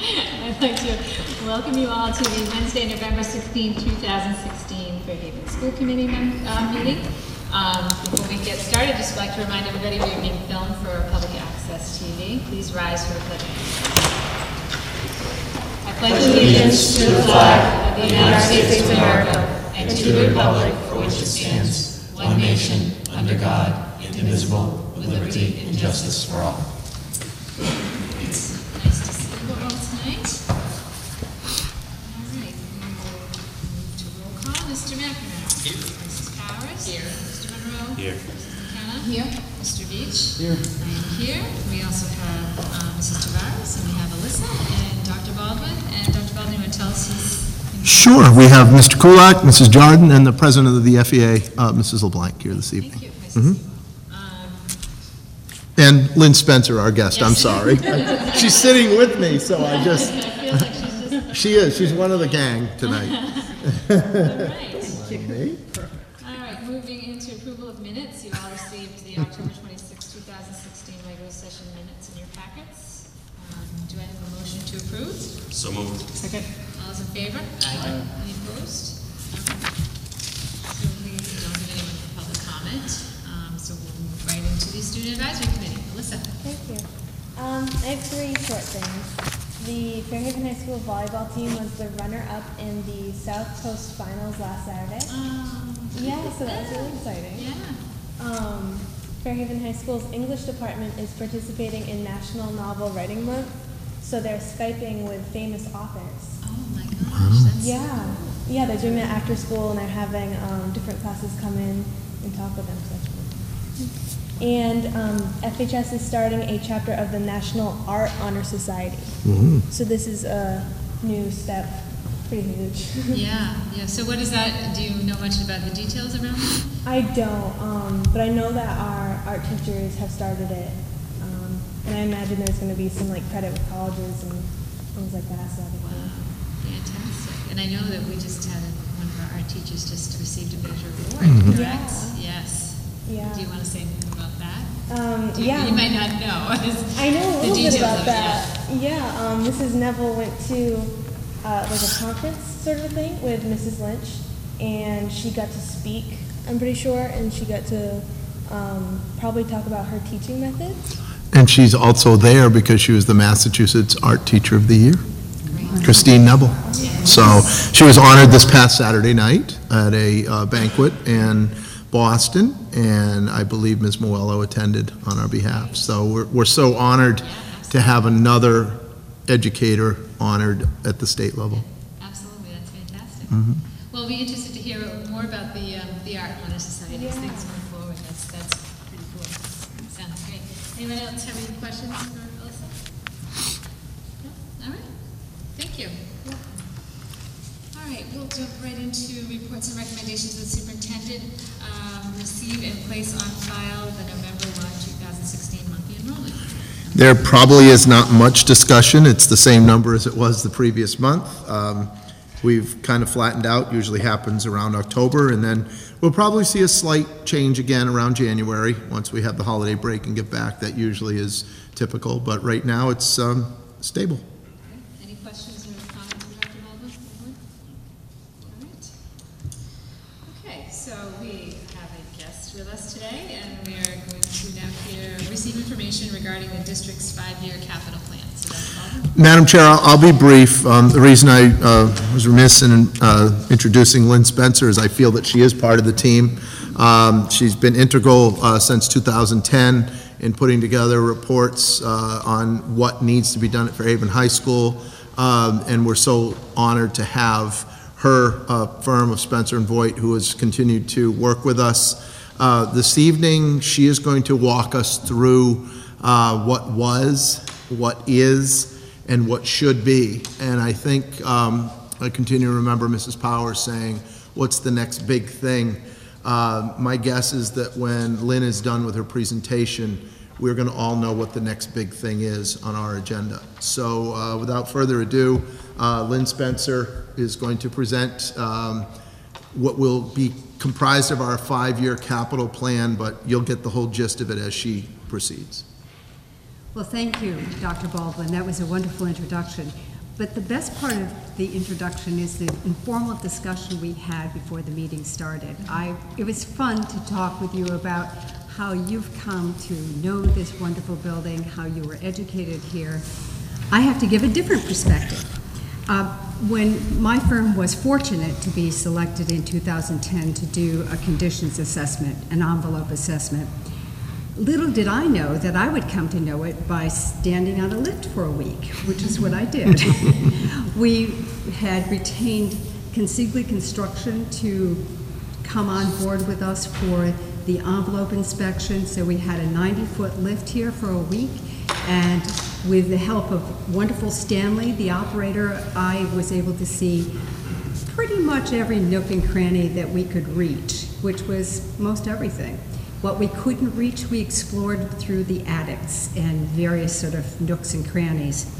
I'd like to welcome you all to the Wednesday, November 16, 2016 Fairhaven School Committee meeting. Before we get started, just like to remind everybody we're being filmed for public access TV. Please rise for the pledge. I pledge allegiance to the flag of the United States of America and to the republic for which it stands, one nation, under God, indivisible, with liberty and justice for all. It's nice to see you all tonight. All right, we will move to roll call. Mr. McNamara. Here. Mrs. Powers. Here. Mr. Monroe. Here. Mrs. McKenna. Here. Mr. Beach. Here. I am here. We also have Mrs. Tavares, and we have Alyssa, and Dr. Baldwin. And Dr. Baldwin, you want to tell us who's... Sure. We have Mr. Kulak, Mrs. Jordan, and the president of the FEA, Mrs. LeBlanc, here this evening. Thank you. Nice to see you. And Lynn Spencer, our guest, Yes. I'm sorry. She's sitting with me, so I just... I feel like she's just... She is. She's one of the gang tonight. All right. Me? All right, moving into approval of minutes. You all received the October 26, 2016 regular session minutes in your packets. Do I have a motion to approve? So moved. Second. All those in favor? Aye. Any opposed? So we don't have anyone for public comment. So we'll move right into the Student Advisory Committee. Alyssa. Thank you. I have three short things. The Fairhaven High School volleyball team was the runner-up in the South Coast Finals last Saturday. Yeah, so that was really exciting. Yeah. Fairhaven High School's English department is participating in National Novel Writing Month, so they're Skyping with famous authors. Oh my gosh. That's Yeah, they're doing it after school, and they're having different classes come in and talk with them. So that's really cool. And FHS is starting a chapter of the National Art Honor Society. So this is a new step, pretty huge. Yeah. So what is that? Do you know much about the details around that? I don't, but I know that our art teachers have started it, and I imagine there's going to be some like credit with colleges and things like that. So that'd be cool. Fantastic. And I know that we just had one of our art teachers just received a major award, correct? Yes. Yeah. Do you want to say anything about that? Yeah. You might not know. I know a the little bit details about of it, that. Yeah. Mrs. Neville went to like a conference sort of a thing with Mrs. Lynch, and she got to speak, I'm pretty sure, and she got to probably talk about her teaching methods. And she's also there because she was the Massachusetts Art Teacher of the Year, Great. Christine Nebel. So she was honored this past Saturday night at a banquet in Boston, and I believe Ms. Moello attended on our behalf. So we're so honored to have another educator honored at the state level. Absolutely, that's fantastic. Well, we'll be interested to hear more about the Art Honor Society as things move forward. That's pretty cool. Sounds great. Anyone else have any questions for Alyssa? No? All right. Thank you. All right, we'll jump right into reports and recommendations of the superintendent. Receive and place on file the November 1, 2016 monthly enrollment. There probably is not much discussion. It's the same number as it was the previous month. We've kind of flattened out, usually happens around October, and then we'll probably see a slight change again around January once we have the holiday break and get back. That usually is typical, but right now it's stable. Okay. Any questions or comments from Dr. Baldwin? All right. Okay, so we have a guest with us today, and we are going to now receive information regarding the district's 5-year capital plan. So Dr. Baldwin? Madam Chair, I'll be brief. The reason I was remiss in introducing Lynn Spencer is I feel that she is part of the team. She's been integral since 2010 in putting together reports on what needs to be done at Fairhaven High School, and we're so honored to have her firm of Spencer & Voigt, who has continued to work with us. This evening, she is going to walk us through what was, what is, and what should be. And I think I continue to remember Mrs. Powers saying, what's the next big thing? My guess is that when Lynn is done with her presentation, we're going to all know what the next big thing is on our agenda. So without further ado, Lynn Spencer is going to present what will be comprised of our 5-year capital plan, but you'll get the whole gist of it as she proceeds. Well, thank you, Dr. Baldwin. That was a wonderful introduction. But the best part of the introduction is the informal discussion we had before the meeting started. It was fun to talk with you about how you've come to know this wonderful building, how you were educated here. I have to give a different perspective. When my firm was fortunate to be selected in 2010 to do a conditions assessment, an envelope assessment, little did I know that I would come to know it by standing on a lift for a week, which is what I did. We had retained Consigli Construction to come on board with us for the envelope inspection, so we had a 90-foot lift here for a week, and with the help of wonderful Stanley, the operator, I was able to see pretty much every nook and cranny that we could reach, which was most everything. What we couldn't reach, we explored through the attics and various sort of nooks and crannies.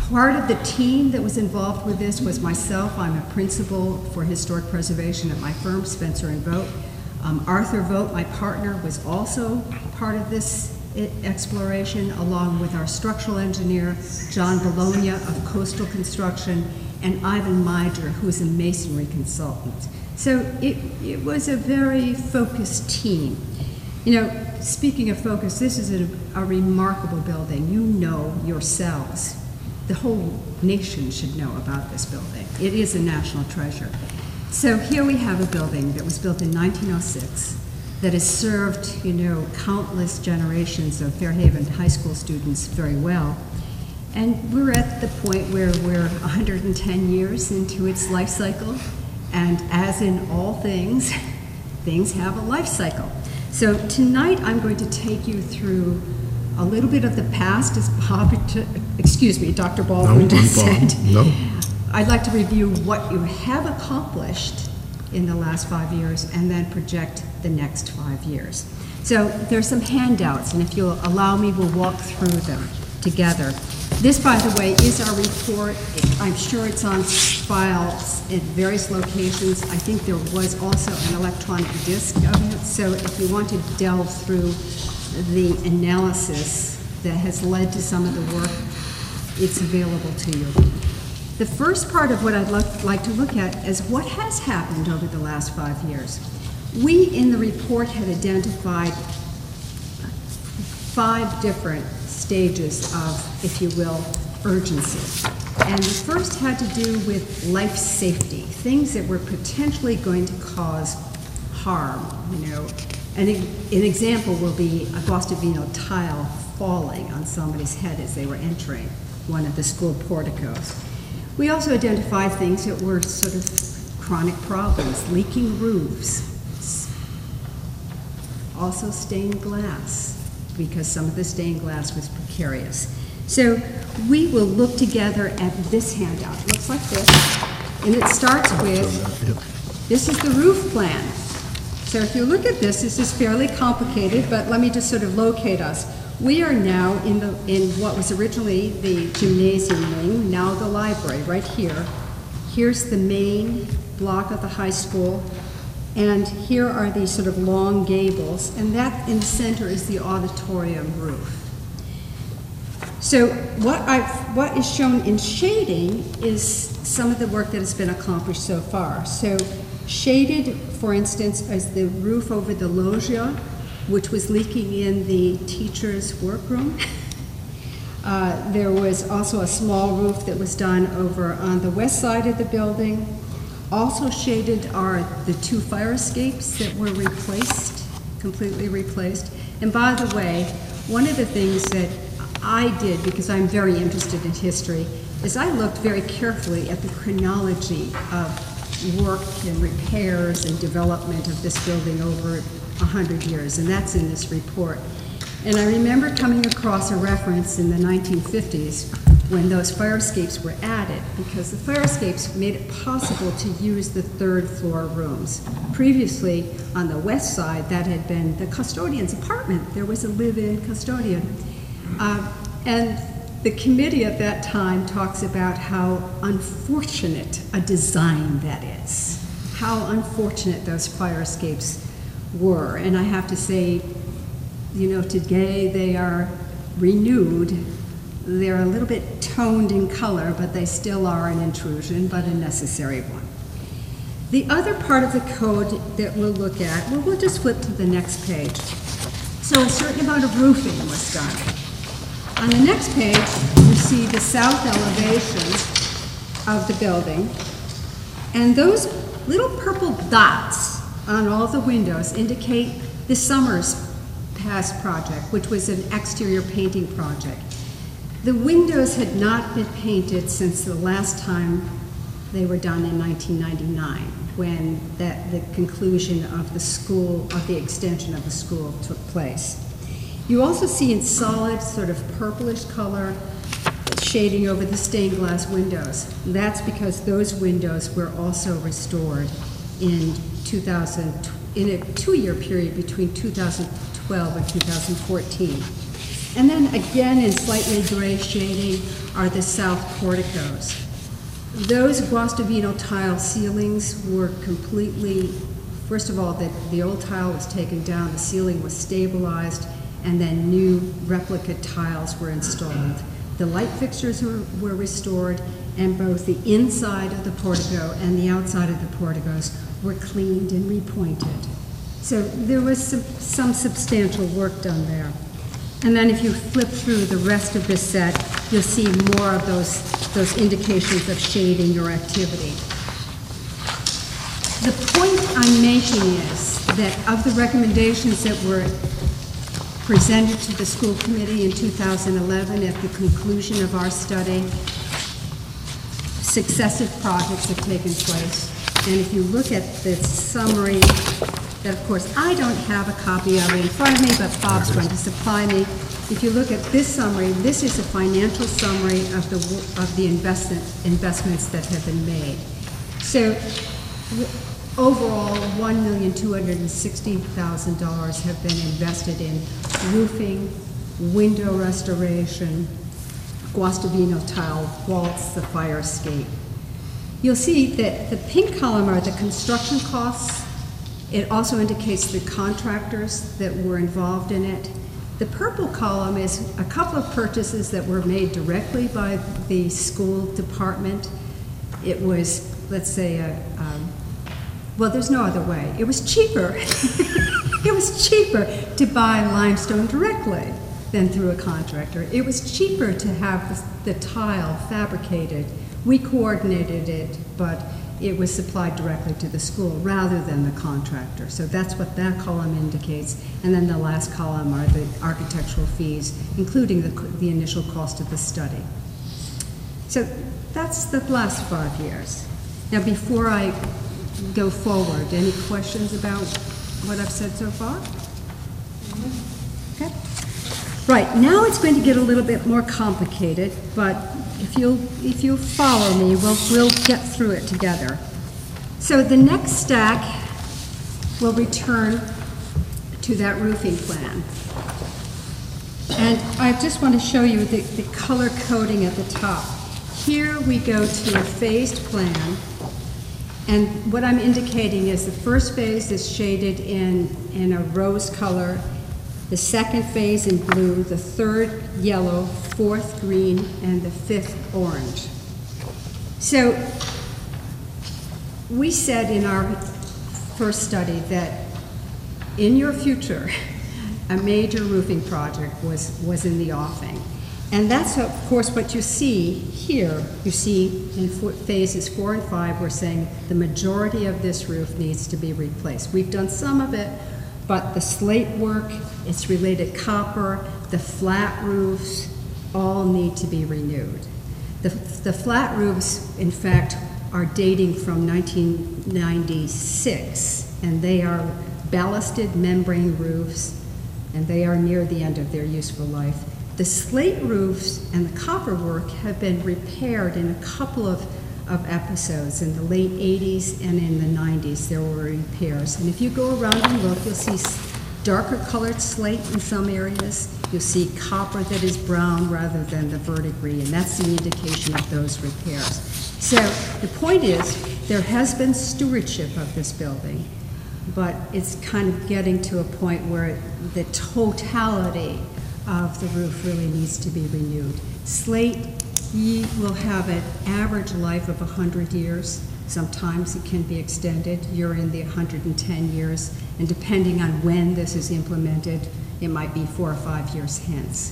Part of the team that was involved with this was myself. I'm a principal for historic preservation at my firm, Spencer & Vogt. Arthur Vogt, my partner, was also part of this exploration, along with our structural engineer, John Bologna of Coastal Construction, and Ivan Meidger, who is a masonry consultant. So it was a very focused team. You know, speaking of focus, this is a remarkable building. You know yourselves. The whole nation should know about this building. It is a national treasure. So here we have a building that was built in 1906 that has served, you know, countless generations of Fairhaven High School students very well. And we're at the point where we're 110 years into its life cycle. And as in all things, things have a life cycle. So tonight I'm going to take you through a little bit of the past, as Dr. Baldwin just said. No. I'd like to review what you have accomplished in the last 5 years and then project the next 5 years. So there's some handouts, and if you'll allow me, we'll walk through them together. This, by the way, is our report. I'm sure it's on files at various locations. I think there was also an electronic disc of it, so if you want to delve through the analysis that has led to some of the work, it's available to you. The first part of what I'd like to look at is what has happened over the last 5 years. We, in the report, had identified 5 different stages of, if you will, urgency. And the first had to do with life safety, things that were potentially going to cause harm, you know. And an example will be a Guastavino tile falling on somebody's head as they were entering one of the school porticos. We also identified things that were sort of chronic problems, leaking roofs, also stained glass, because some of the stained glass was precarious. So we will look together at this handout. It looks like this, and it starts with, this is the roof plan. So if you look at this is fairly complicated, but let me just sort of locate us. We are now in what was originally the gymnasium wing, now the library, right here. Here's the main block of the high school, and here are these sort of long gables, and that in the center is the auditorium roof. So what is shown in shading is some of the work that has been accomplished so far. So shaded, for instance, is the roof over the loggia, which was leaking in the teacher's workroom. There was also a small roof that was done over on the west side of the building. Also shaded are the 2 fire escapes that were replaced, completely replaced. And by the way, one of the things that I did, because I'm very interested in history, is I looked very carefully at the chronology of work and repairs and development of this building over 100 years, and that's in this report. And I remember coming across a reference in the 1950s when those fire escapes were added, because the fire escapes made it possible to use the 3rd floor rooms. Previously, on the west side, that had been the custodian's apartment. There was a live-in custodian. And the committee at that time talks about how unfortunate a design that is, how unfortunate those fire escapes were. And I have to say, you know, today they are renewed They're a little bit toned in color, but they still are an intrusion, but a necessary one. The other part of the code that we'll look at, well, we'll just flip to the next page. So a certain amount of roofing was done. On the next page, you see the south elevation of the building, and those little purple dots on all the windows indicate the summer's past project, which was an exterior painting project. The windows had not been painted since the last time they were done in 1999, when the conclusion of the school, of the extension of the school took place. You also see in solid, sort of purplish color, shading over the stained glass windows. That's because those windows were also restored in a 2-year period between 2012 and 2014. And then again in slightly gray shading are the south porticos. Those Guastavino tile ceilings were completely, first of all, the old tile was taken down, the ceiling was stabilized, and then new replica tiles were installed. The light fixtures were restored, and both the inside of the portico and the outside of the porticos were cleaned and repointed. So there was some substantial work done there. And then if you flip through the rest of this set, you'll see more of those indications of shading or activity. The point I'm making is that of the recommendations that were presented to the school committee in 2011 at the conclusion of our study, successive projects have taken place. And if you look at the summary, that of course I don't have a copy of it in front of me, but Bob's going to supply me. If you look at this summary, this is a financial summary of the investments that have been made. So overall, $1,260,000 have been invested in roofing, window restoration, Guastavino tile vaults, the fire escape. You'll see that the pink column are the construction costs. It also indicates the contractors that were involved in it. The purple column is a couple of purchases that were made directly by the school department. It was, let's say, well, there's no other way. It was cheaper. It was cheaper to buy limestone directly than through a contractor. It was cheaper to have the tile fabricated. We coordinated it, but it was supplied directly to the school rather than the contractor. So that's what that column indicates. And then the last column are the architectural fees, including the initial cost of the study. So that's the last 5 years. Now, before I go forward, any questions about what I've said so far? Okay. Right, now it's going to get a little bit more complicated, but if you'll follow me, we'll get through it together. So the next stack will return to that roofing plan. And I just want to show you the color coding at the top. Here we go to a phased plan, and what I'm indicating is the first phase is shaded in a rose color, the second phase in blue, the third yellow, fourth green, and the fifth orange. So we said in our first study that in your future, a major roofing project was in the offing. And that's, of course, what you see here. You see in phases 4 and 5, we're saying the majority of this roof needs to be replaced. We've done some of it, but the slate work, its related copper, the flat roofs, all need to be renewed. The flat roofs, in fact, are dating from 1996, and they are ballasted membrane roofs, and they are near the end of their useful life. The slate roofs and the copper work have been repaired in a couple of episodes. In the late 80s and in the 90s, there were repairs. And if you go around and look, you'll see darker colored slate in some areas. You'll see copper that is brown rather than the verdigris, and that's the indication of those repairs. So the point is, there has been stewardship of this building, but it's kind of getting to a point where the totality of the roof really needs to be renewed. Slate will have an average life of 100 years. Sometimes it can be extended. You're in the 110 years, and depending on when this is implemented, it might be 4 or 5 years hence.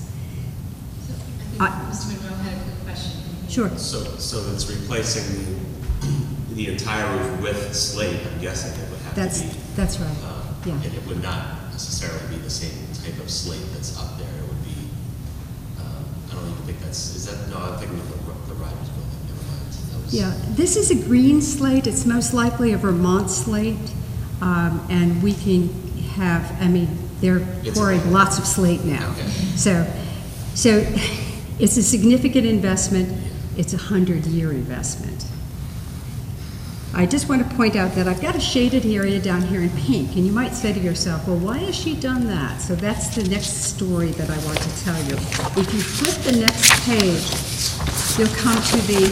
I think Mr. Monroe had a quick question. Sure. So it's replacing the entire roof with slate, I'm guessing it would have to be. That's right, yeah. And it would not necessarily be the same type of slate that's up there. It would be, I don't even think is that, no, I'm thinking of the Rogers building, never mind. That was, Yeah, this is a green slate. It's most likely a Vermont slate. And we can have, I mean, they're pouring lots of slate now. Okay. So it's a significant investment. It's a 100-year investment. I just want to point out that I've got a shaded area down here in pink, and you might say to yourself, well, why has she done that? So that's the next story that I want to tell you. If you flip the next page, you'll come to the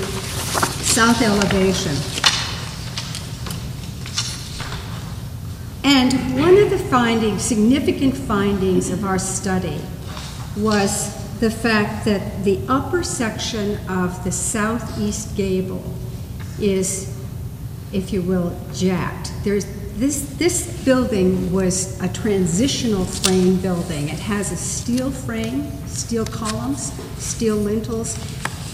south elevation. And one of the findings, significant findings of our study was the fact that the upper section of the southeast gable is, if you will, jacked. This building was a transitional frame building. It has a steel frame, steel columns, steel lintels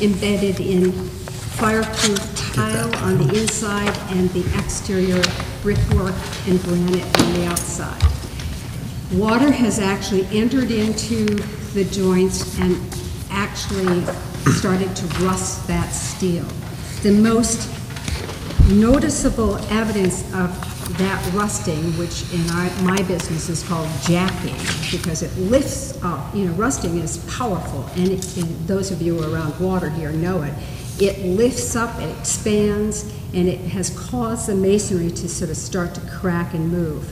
embedded in fireproof tile on the inside and the exterior brickwork and granite on the outside. Water has actually entered into the joints and actually started to rust that steel. The most noticeable evidence of that rusting, which in my business is called jacking, because it lifts up. You know, rusting is powerful, and those of you around water here know it. It lifts up, it expands, and it has caused the masonry to sort of start to crack and move.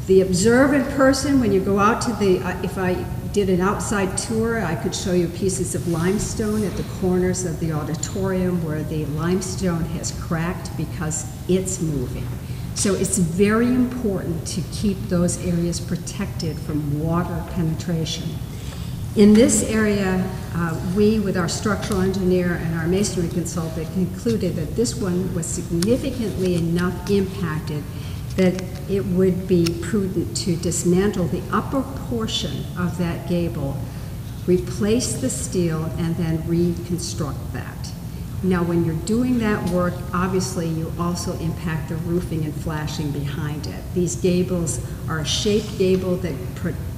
The observant person, when you go out to the, if I did an outside tour, I could show you pieces of limestone at the corners of the auditorium where the limestone has cracked because it's moving. So it's very important to keep those areas protected from water penetration. In this area, we, with our structural engineer and our masonry consultant, concluded that this one was significantly enough impacted that it would be prudent to dismantle the upper portion of that gable, replace the steel, and then reconstruct that. Now, when you're doing that work, obviously you also impact the roofing and flashing behind it. These gables are a shaped gable that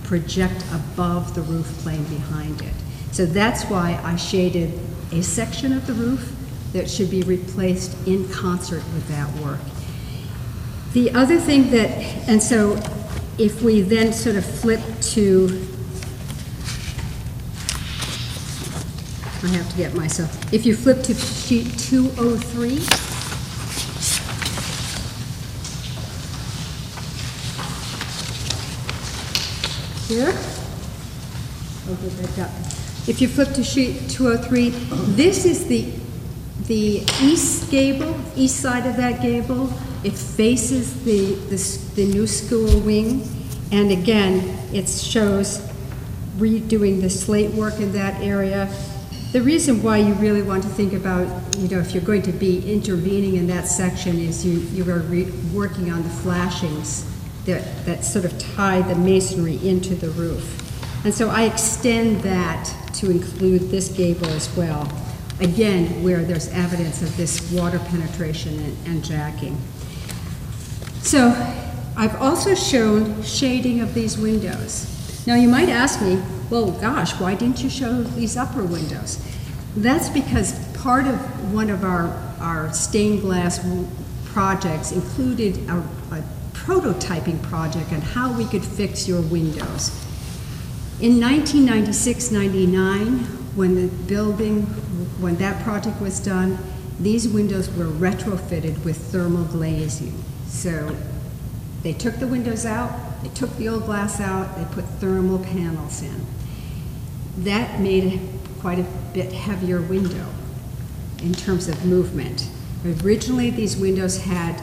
project above the roof plane behind it. So that's why I shaded a section of the roof that should be replaced in concert with that work. The other thing that, and so if we then sort of flip to, I have to get myself, if you flip to sheet 203, here, if you flip to sheet 203, this is the east gable, east side of that gable. It faces the new school wing, and again, it shows redoing the slate work in that area. The reason why you really want to think about, you know, if you're going to be intervening in that section is you are working on the flashings that sort of tie the masonry into the roof. And so I extend that to include this gable as well, again, where there's evidence of this water penetration and jacking. So I've also shown shading of these windows. Now you might ask me, well, gosh, why didn't you show these upper windows? That's because part of one of our stained glass projects included a prototyping project on how we could fix your windows. In 1996-99, when that project was done, these windows were retrofitted with thermal glazing. So they took the windows out, they took the old glass out, they put thermal panels in. That made quite a bit heavier window in terms of movement. Originally, these windows had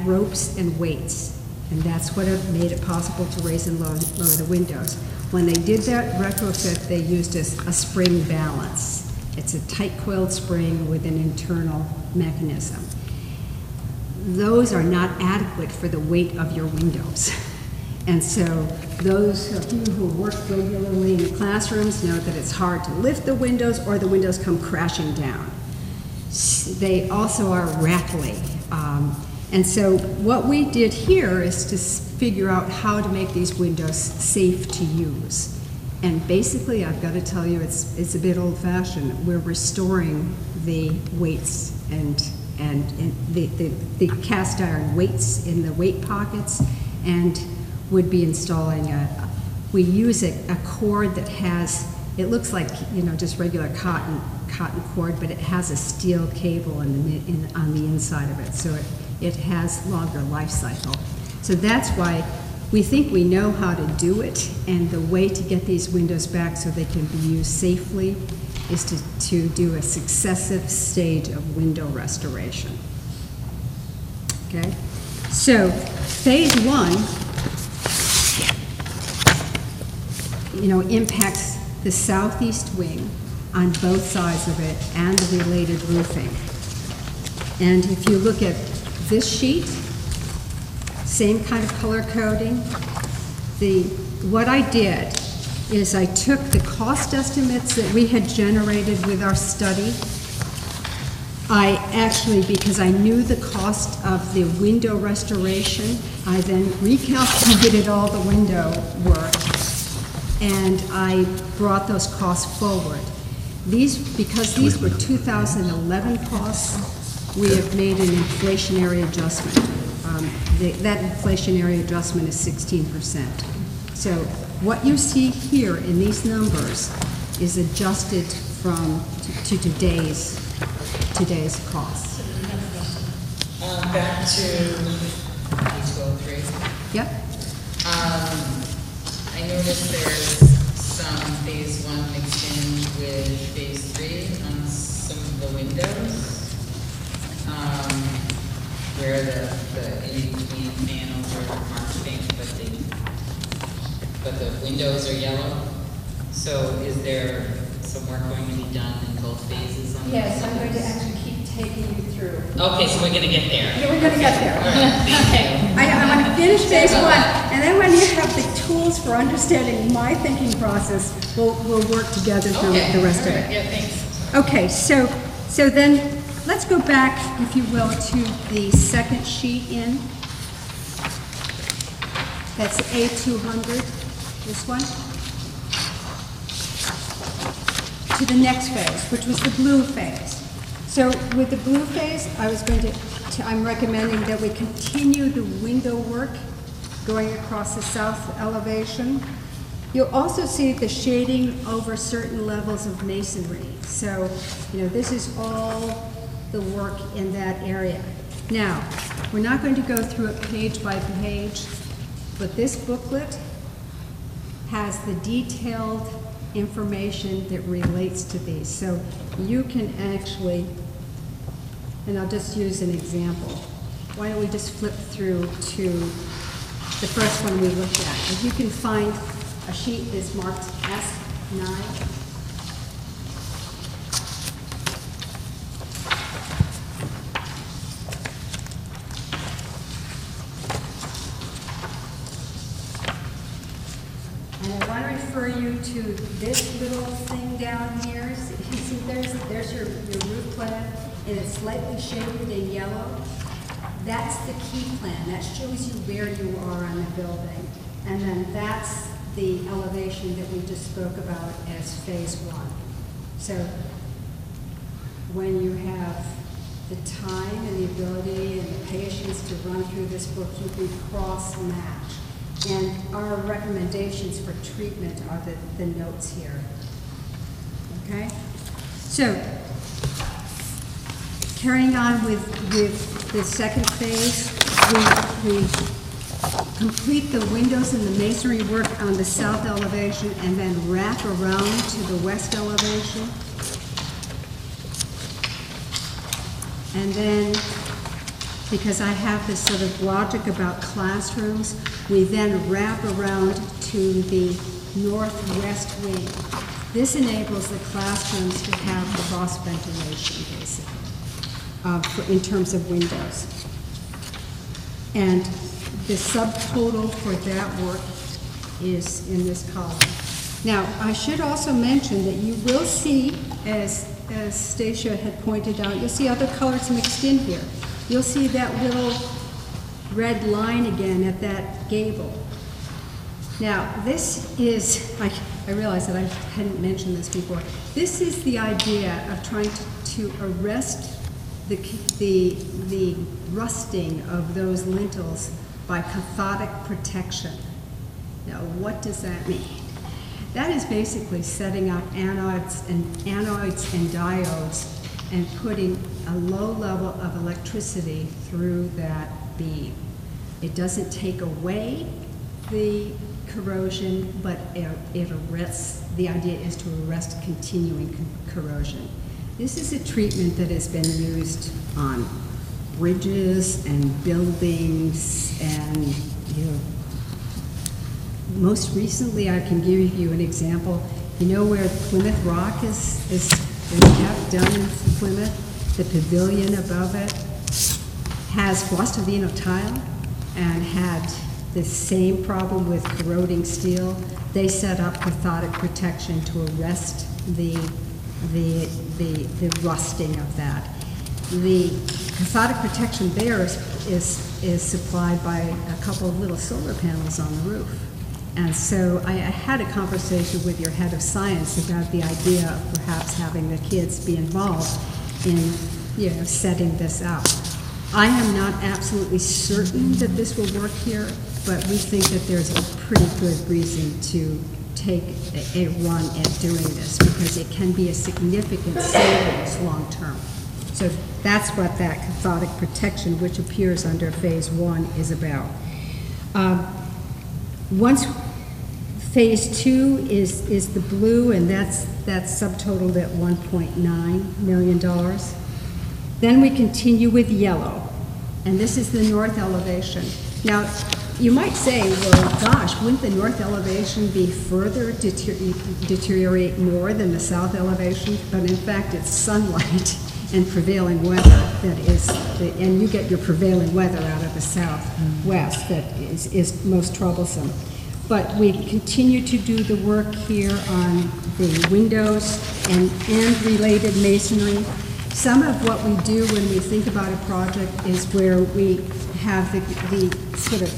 ropes and weights, And that's what made it possible to raise and lower the windows. When they did that retrofit, they used a spring balance. It's a tight coiled spring with an internal mechanism. Those are not adequate for the weight of your windows. And so those of you who work regularly in classrooms know that it's hard to lift the windows or the windows come crashing down. They also are rattly. And so what we did here is to figure out how to make these windows safe to use. And basically, I've got to tell you, it's a bit old-fashioned. We're restoring the weights and the cast iron weights in the weight pockets, and would be installing we use a cord that has, it looks like, you know, just regular cotton cord, but it has a steel cable on the inside of it, so it has longer life cycle. So that's why we think we know how to do it, and the way to get these windows back so they can be used safely is to do a successive stage of window restoration. Okay? So phase one, you know, impacts the southeast wing on both sides of it and the related roofing. And if you look at this sheet, same kind of color coding. What I did is I took the cost estimates that we had generated with our study. I actually, because I knew the cost of the window restoration, I then recalculated all the window work, and I brought those costs forward. Because these were 2011 costs, we have made an inflationary adjustment. That inflationary adjustment is 16%. So what you see here in these numbers is adjusted to today's costs. Back to page 12.3. Yep. I noticed there's some phase one mixed in with phase three on some of the windows. Where the in-between panels are marked pink, but the windows are yellow. So is there some work going to be done in both phases on Yes, these I'm going to windows? actually keep taking you through. Okay, so we're going to get there. Yeah, we're going to get there. All right, thank you. I want to finish phase one, and then when you have the tools for understanding my thinking process, we'll work together through Okay, the rest all of right, it. yeah, thanks. Okay, so then let's go back, if you will, to the second sheet in. That's A200, this one. To the next phase, which was the blue phase. So with the blue phase, I'm recommending that we continue the window work going across the south elevation. You'll also see the shading over certain levels of masonry. So, you know, this is all the work in that area. Now, we're not going to go through it page by page, but this booklet has the detailed information that relates to these. So you can actually, and I'll just use an example. Why don't we just flip through to the first one we looked at. If you can find a sheet that's marked S9. And I want to refer you to this little thing down here. You see, there's your roof plan, and it's slightly shaded in yellow. That's the key plan. That shows you where you are on the building. And then that's the elevation that we just spoke about as phase one. So when you have the time and the ability and the patience to run through this book, you can cross-match. And our recommendations for treatment are the notes here. Okay? So, carrying on with the second phase, we complete the windows and the masonry work on the south elevation and then wrap around to the west elevation. And then because I have this sort of logic about classrooms. We then wrap around to the northwest wing. This enables the classrooms to have cross ventilation, basically, in terms of windows. And the subtotal for that work is in this column. Now, I should also mention that you will see, as Stacia had pointed out, you'll see other colors mixed in here. You'll see that little red line again at that gable. Now, this is, I realize that I hadn't mentioned this before. This is the idea of trying to arrest the rusting of those lintels by cathodic protection. Now, what does that mean? That is basically setting up anodes and diodes and putting a low level of electricity through that beam. It doesn't take away the corrosion, but it arrests, the idea is to arrest continuing corrosion. This is a treatment that has been used on bridges and buildings and, you know, most recently I can give you an example. You know where Plymouth Rock is kept done in Plymouth? The pavilion above it has Flostavino tile and had the same problem with corroding steel. They set up cathodic protection to arrest the rusting of that. The cathodic protection there is supplied by a couple of little solar panels on the roof. And so I had a conversation with your head of science about the idea of perhaps having the kids be involved in, you know, setting this up. I am not absolutely certain that this will work here, but we think that there's a pretty good reason to take a run at doing this because it can be a significant savings long term. So that's what that cathodic protection, which appears under phase 1, is about. Once phase 2 is the blue, and that's subtotaled at $1.9 million. Then we continue with yellow, and this is the north elevation. Now, you might say, well, gosh, wouldn't the north elevation be further deteriorate more than the south elevation? But in fact, it's sunlight and prevailing weather that is, and you get your prevailing weather out of the southwest that is most troublesome. But we continue to do the work here on the windows and related masonry. Some of what we do when we think about a project is where we have the sort of,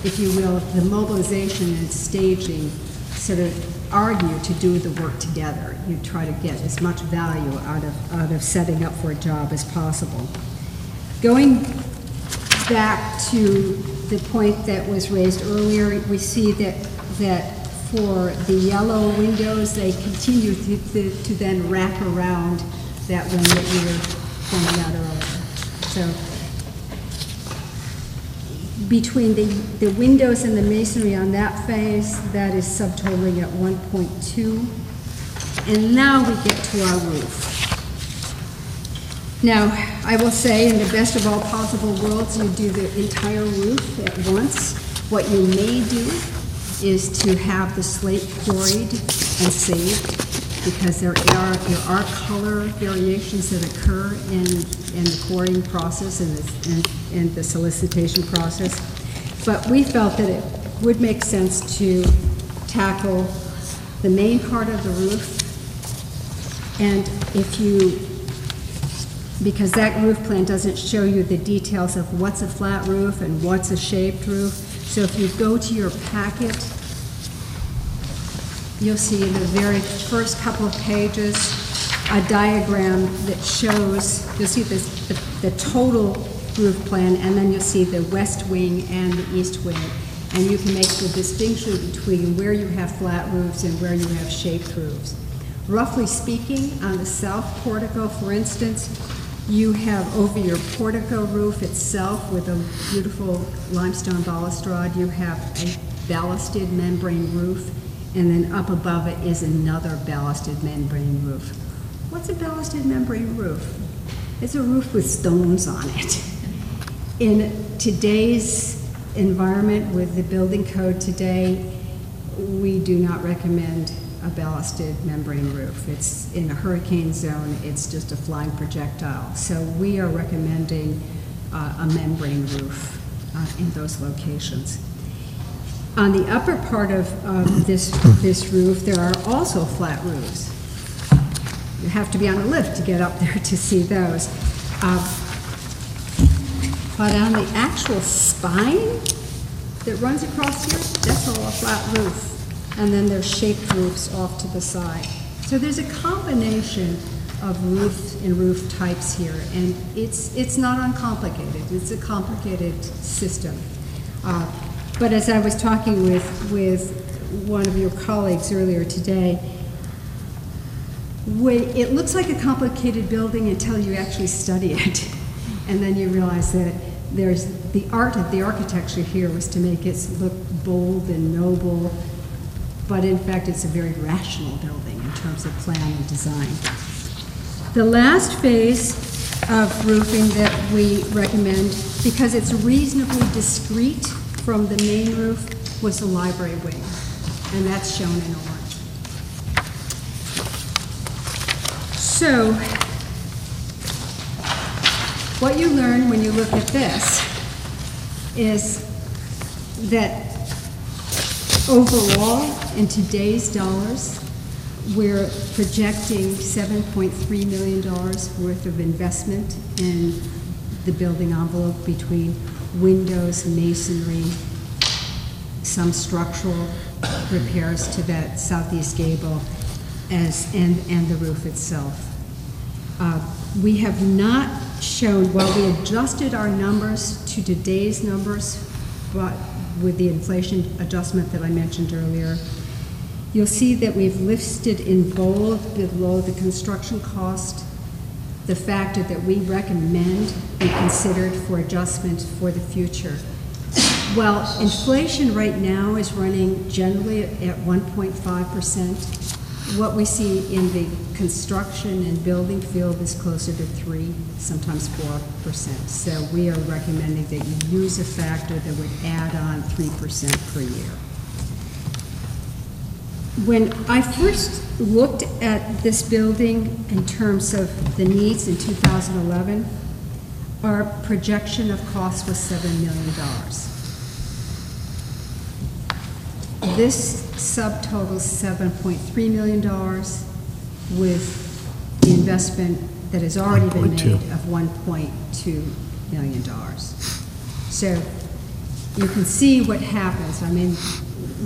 if you will, the mobilization and staging sort of argue to do the work together. You try to get as much value out of setting up for a job as possible. Going back to the point that was raised earlier, we see that for the yellow windows, they continue to then wrap around that one that you were pointing out earlier. So between the windows and the masonry on that phase, that is subtotaling at 1.2. And now we get to our roof. Now, I will say, in the best of all possible worlds, you do the entire roof at once. What you may do is to have the slate quarried and saved, because there are color variations that occur in the quarrying process and the solicitation process. But we felt that it would make sense to tackle the main part of the roof, and because that roof plan doesn't show you the details of what's a flat roof and what's a shaped roof. So if you go to your packet, you'll see in the very first couple of pages a diagram that shows, you'll see the total roof plan, and then you'll see the west wing and the east wing. And you can make the distinction between where you have flat roofs and where you have shaped roofs. Roughly speaking, on the south portico, for instance, you have over your portico roof itself with a beautiful limestone balustrade, you have a ballasted membrane roof, and then up above it is another ballasted membrane roof. What's a ballasted membrane roof? It's a roof with stones on it. In today's environment with the building code today, we do not recommend a ballasted membrane roof. It's in a hurricane zone, it's just a flying projectile. So we are recommending a membrane roof in those locations. On the upper part of this roof, there are also flat roofs. You have to be on a lift to get up there to see those. But on the actual spine that runs across here, that's all a flat roof. And then there's shaped roofs off to the side. So there's a combination of roofs and roof types here, and it's not uncomplicated. It's a complicated system. But as I was talking with one of your colleagues earlier today, it looks like a complicated building until you actually study it. And then you realize that there's the art of the architecture here was to make it look bold and noble, but in fact it's a very rational building in terms of plan and design. The last phase of roofing that we recommend, because it's reasonably discrete from the main roof, was the library wing, and that's shown in orange. So, what you learn when you look at this is that overall, in today's dollars, we're projecting $7.3 million worth of investment in the building envelope between windows, masonry, some structural repairs to that southeast gable, and the roof itself. We have not shown, while we adjusted our numbers to today's numbers, but with the inflation adjustment that I mentioned earlier, you'll see that we've listed in bold below the construction cost the factor that we recommend be considered for adjustment for the future. Well, inflation right now is running generally at 1.5%. What we see in the construction and building field is closer to 3%, sometimes 4%. So we are recommending that you use a factor that would add on 3% per year. When I first looked at this building in terms of the needs in 2011, our projection of cost was $7 million. This subtotals $7.3 million with the investment that has already been made of $1.2 million. So you can see what happens. I mean,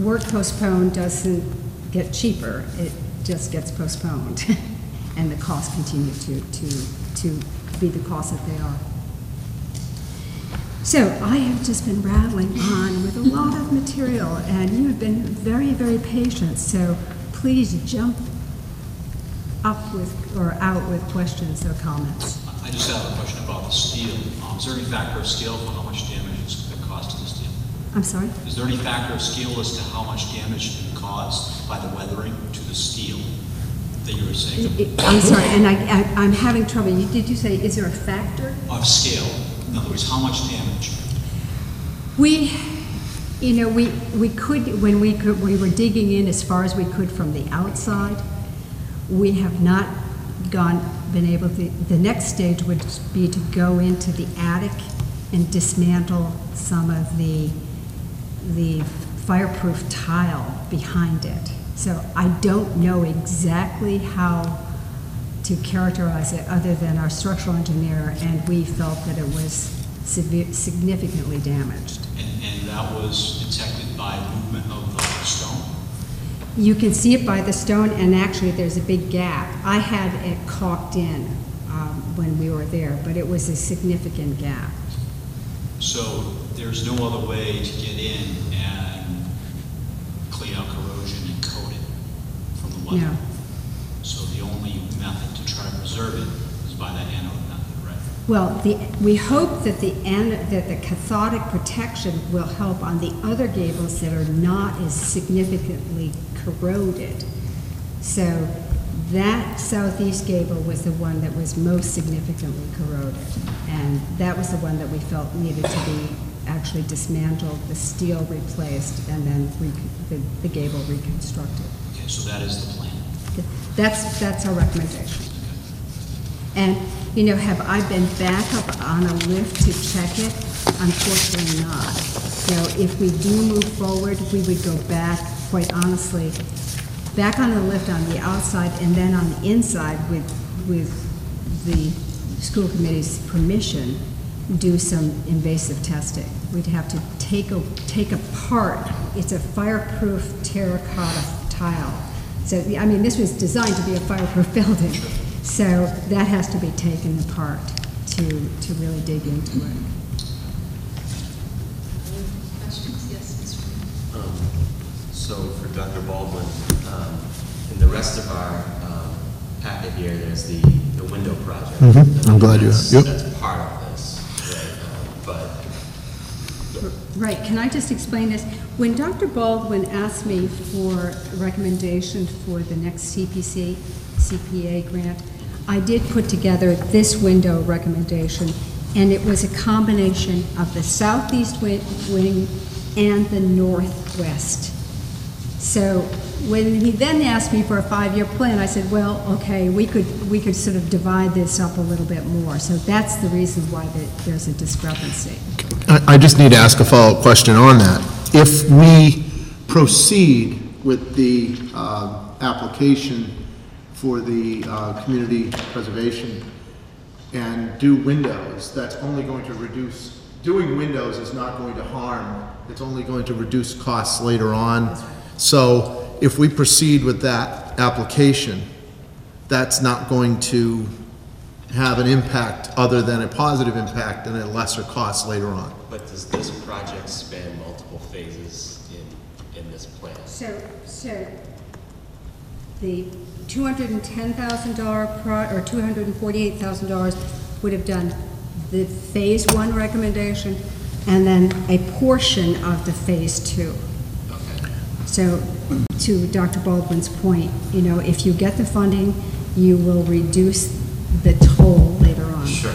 work postponed doesn't get cheaper, it just gets postponed. And the costs continue to be the costs that they are. So I have just been rattling on with a lot of material, and you have been very, very patient. So please jump up with or out with questions or comments. I just have a question about the steel. Is there any factor of scale for how much damage is the cost of the steel? I'm sorry? Is there any factor of scale as to how much damage has been caused by the weathering to the steel that you were saying? I'm sorry, and I'm having trouble. Did you say, is there a factor? Of scale. In other words, how much damage? We could, when we were digging in as far as we could from the outside, we have not been able to, the next stage would be to go into the attic and dismantle some of the fireproof tile behind it. So I don't know exactly how to characterize it other than our structural engineer, and we felt that it was significantly damaged. And that was detected by movement of the stone? You can see it by the stone, and actually there's a big gap. I had it caulked in when we were there, but it was a significant gap. So there's no other way to get in and clean out corrosion and coat it from the weather? No. So the only method to try to preserve it is by that anode method, right? Well, we hope that the cathodic protection will help on the other gables that are not as significantly corroded. So that southeast gable was the one that was most significantly corroded. And that was the one that we felt needed to be actually dismantled, the steel replaced, and then the gable reconstructed. Okay, so that is the plan. That's our recommendation. And, you know, have I been back up on a lift to check it? Unfortunately not. You know, if we do move forward, we would go back, quite honestly, back on the lift on the outside and then on the inside with the school committee's permission, do some invasive testing. We'd have to take apart, it's a fireproof terracotta tile. So, I mean, this was designed to be a fireproof building. So that has to be taken apart to really dig into it. Questions? Yes, Mr. So for Dr. Baldwin, in the rest of our packet here, there's the window project. I'm glad you that's, yep. That's part of this, right? Right, can I just explain this? When Dr. Baldwin asked me for a recommendation for the next CPA grant, I did put together this window recommendation, and it was a combination of the southeast wing and the northwest. So when he then asked me for a 5-year plan, I said, well, okay, we could sort of divide this up a little bit more. So that's the reason why there's a discrepancy. I just need to ask a follow-up question on that. If we proceed with the application for the community preservation and do windows, that's only going to reduce, doing windows is not going to harm, it's only going to reduce costs later on. So if we proceed with that application, that's not going to have an impact other than a positive impact and a lesser cost later on. But does this project span multiple phases in this plan? So the $210,000 or $248,000 would have done the phase 1 recommendation and then a portion of the phase 2. Okay. So to Dr. Baldwin's point, you know, if you get the funding, you will reduce the toll later on. Sure.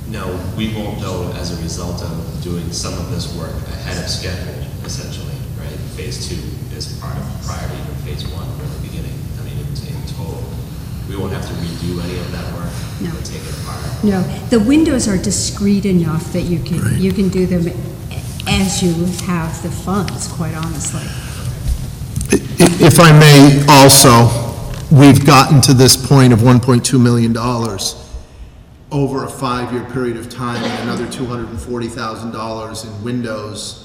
No, we won't know as a result of doing some of this work ahead of schedule, essentially, right? Phase 2 is part of prior to even phase 1 from the beginning. I mean, in total, we won't have to redo any of that work. No. We'll take it apart. No, the windows are discreet enough that you can do them as you have the funds, quite honestly. If I may also, we've gotten to this point of $1.2 million over a 5-year period of time, and another $240,000 in windows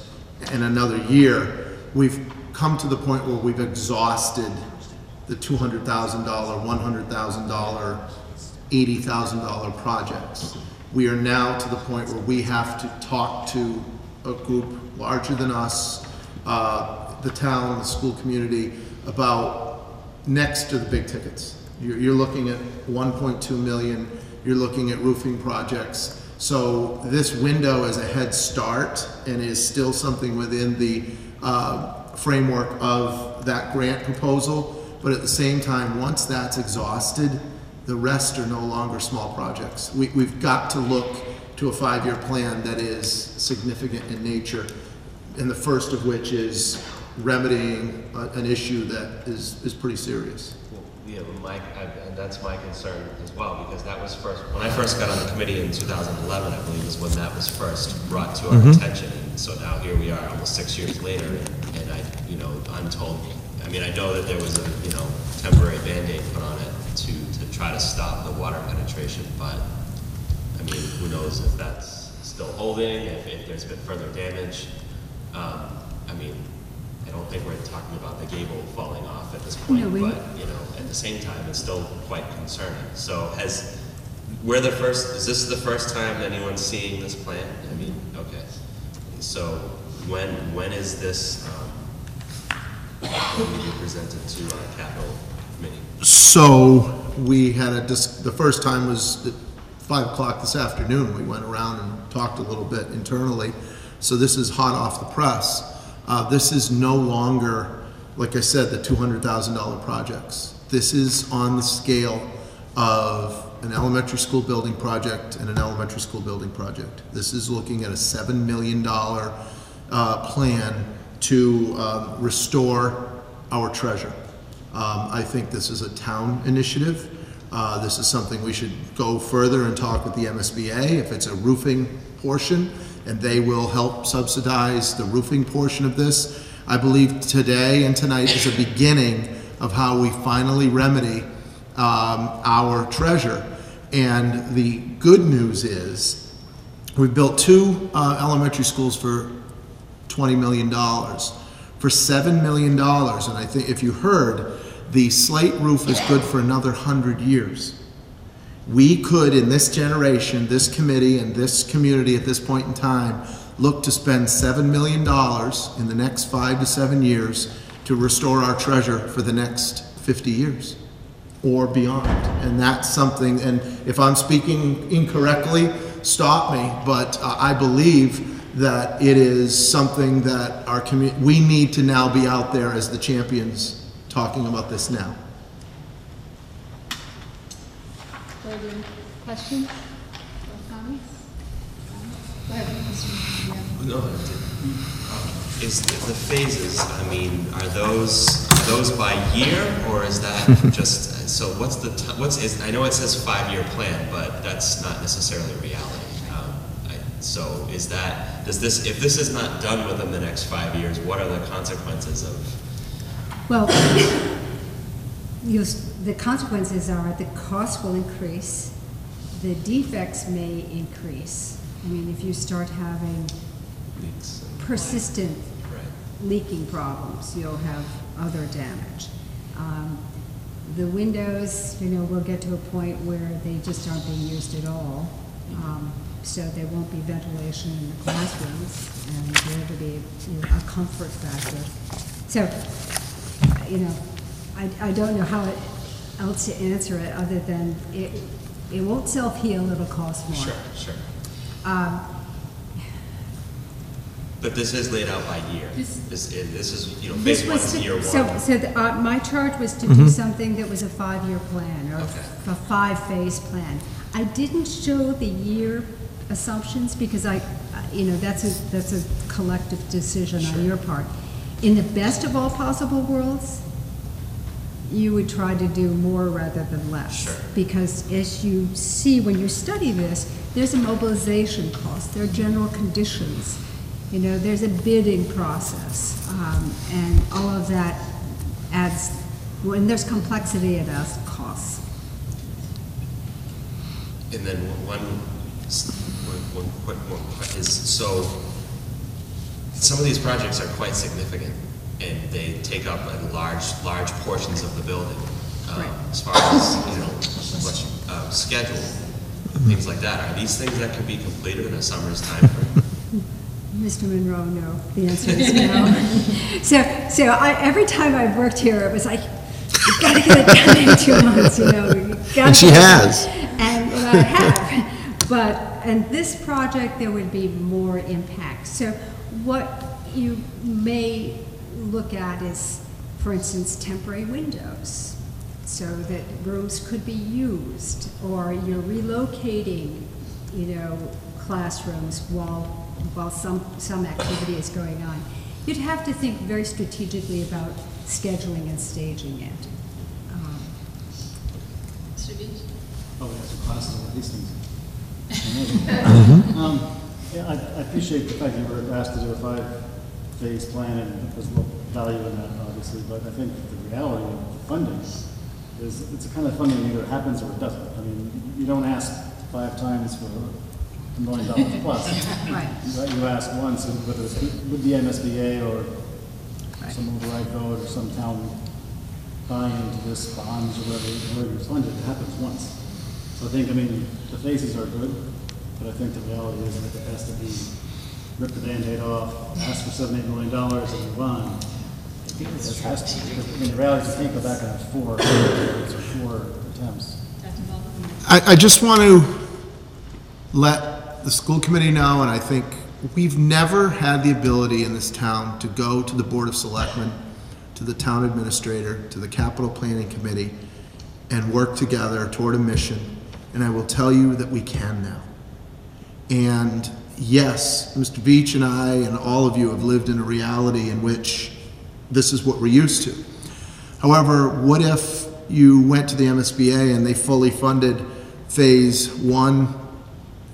in another year. We've come to the point where we've exhausted the $200,000, $100,000, $80,000 projects. We are now to the point where we have to talk to a group larger than us, the town, the school community, about next to the big tickets. You're looking at 1.2 million, you're looking at roofing projects. So this window is a head start and is still something within the framework of that grant proposal. But at the same time, once that's exhausted, the rest are no longer small projects. We've got to look to a 5-year plan that is significant in nature, and the first of which is remedying an issue that is pretty serious. Well, yeah, Mike, and that's my concern as well, because that was first, when I first got on the committee in 2011, I believe, is when that was first brought to our attention. And so now here we are, almost 6 years later, and I'm told, I mean, I know that there was a, temporary Band-Aid put on it to try to stop the water penetration, but I mean, who knows if that's still holding, if there's been further damage. I mean, I don't think we're talking about the gable falling off at this point, No, but at the same time, it's still quite concerning. So is this the first time anyone's seeing this plan? I mean, okay. So when is this going to be presented to our capital committee? So we had the first time was at 5 o'clock this afternoon. We went around and talked a little bit internally. So this is hot off the press. This is no longer, like I said, the $200,000 projects. This is on the scale of an elementary school building project and an elementary school building project. This is looking at a $7 million plan to restore our treasure. I think this is a town initiative. This is something we should go further and talk with the MSBA if it's a roofing portion, and they will help subsidize the roofing portion of this. I believe today and tonight is a beginning of how we finally remedy our treasure. And the good news is we've built 2 elementary schools for $20 million. For $7 million, and I think if you heard, the slate roof is good for another 100 years. We could, in this generation, this committee and this community at this point in time, look to spend $7 million in the next 5 to 7 years to restore our treasure for the next 50 years or beyond. And that's something, and if I'm speaking incorrectly, stop me, but I believe that it is something that our community, we need to now be out there as the champions talking about this now. Further questions or comments? Go ahead, Mr. Yeah. No, is the phases, I mean, are those by year, or is that just, so what's the, I know it says 5-year plan, but that's not necessarily reality. So is that, if this is not done within the next 5 years, what are the consequences of? Well, the consequences are the cost will increase, the defects may increase. I mean, if you start having Leaks. persistent Right. leaking problems, you'll have other damage. The windows, we'll get to a point where they just aren't being used at all. So there won't be ventilation in the classrooms, and there will be a comfort factor. So, I don't know how else to answer it other than it won't self-heal, it'll cost more. Sure. But this is laid out by year. This is, phase 1 is year 1. So my charge was to do something that was a 5-year plan, or a 5-phase plan. I didn't show the year assumptions because that's a collective decision on your part. In the best of all possible worlds, you would try to do more rather than less. Sure. Because as you see when you study this, there's a mobilization cost, there are general conditions, there's a bidding process, and all of that adds, when there's complexity, it adds costs. And then one quick more is, so some of these projects are quite significant and they take up large portions of the building. Right. As far as schedule, things like that. Are these things that can be completed in a summer's time frame? Mr. Monroe, no. The answer is no. So every time I've worked here, it was like, you've got to get it done in 2 months, And she has. And I have. And this project, there would be more impact. So what you may look at is, for instance, temporary windows, so that rooms could be used, or you're relocating, classrooms while some activity is going on. You'd have to think very strategically about scheduling and staging it. Oh, we have some classes on these things. I appreciate the fact you were asked to do a 5-phase plan, and there's no value in that, obviously, but I think the reality of the funding is it's a kind of funding that either happens or it doesn't. I mean, you don't ask 5 times for $1 million plus. Right. You ask once, whether it's with the MSBA or some override vote or some town buying into this bonds or whatever it's funded, it happens once. So I think, the phases are good, but I think the reality is that it has to be rip the Band-Aid off, ask for $7-8 million and move on. The reality is you can't go back on 4 attempts. I just want to let the school committee know, and I think we've never had the ability in this town to go to the Board of Selectmen, to to the town administrator, to the capital planning committee, and work together toward a mission. And I will tell you that we can now. And yes, Mr. Beach and I and all of you have lived in a reality in which this is what we're used to. However, what if you went to the MSBA and they fully funded phase 1,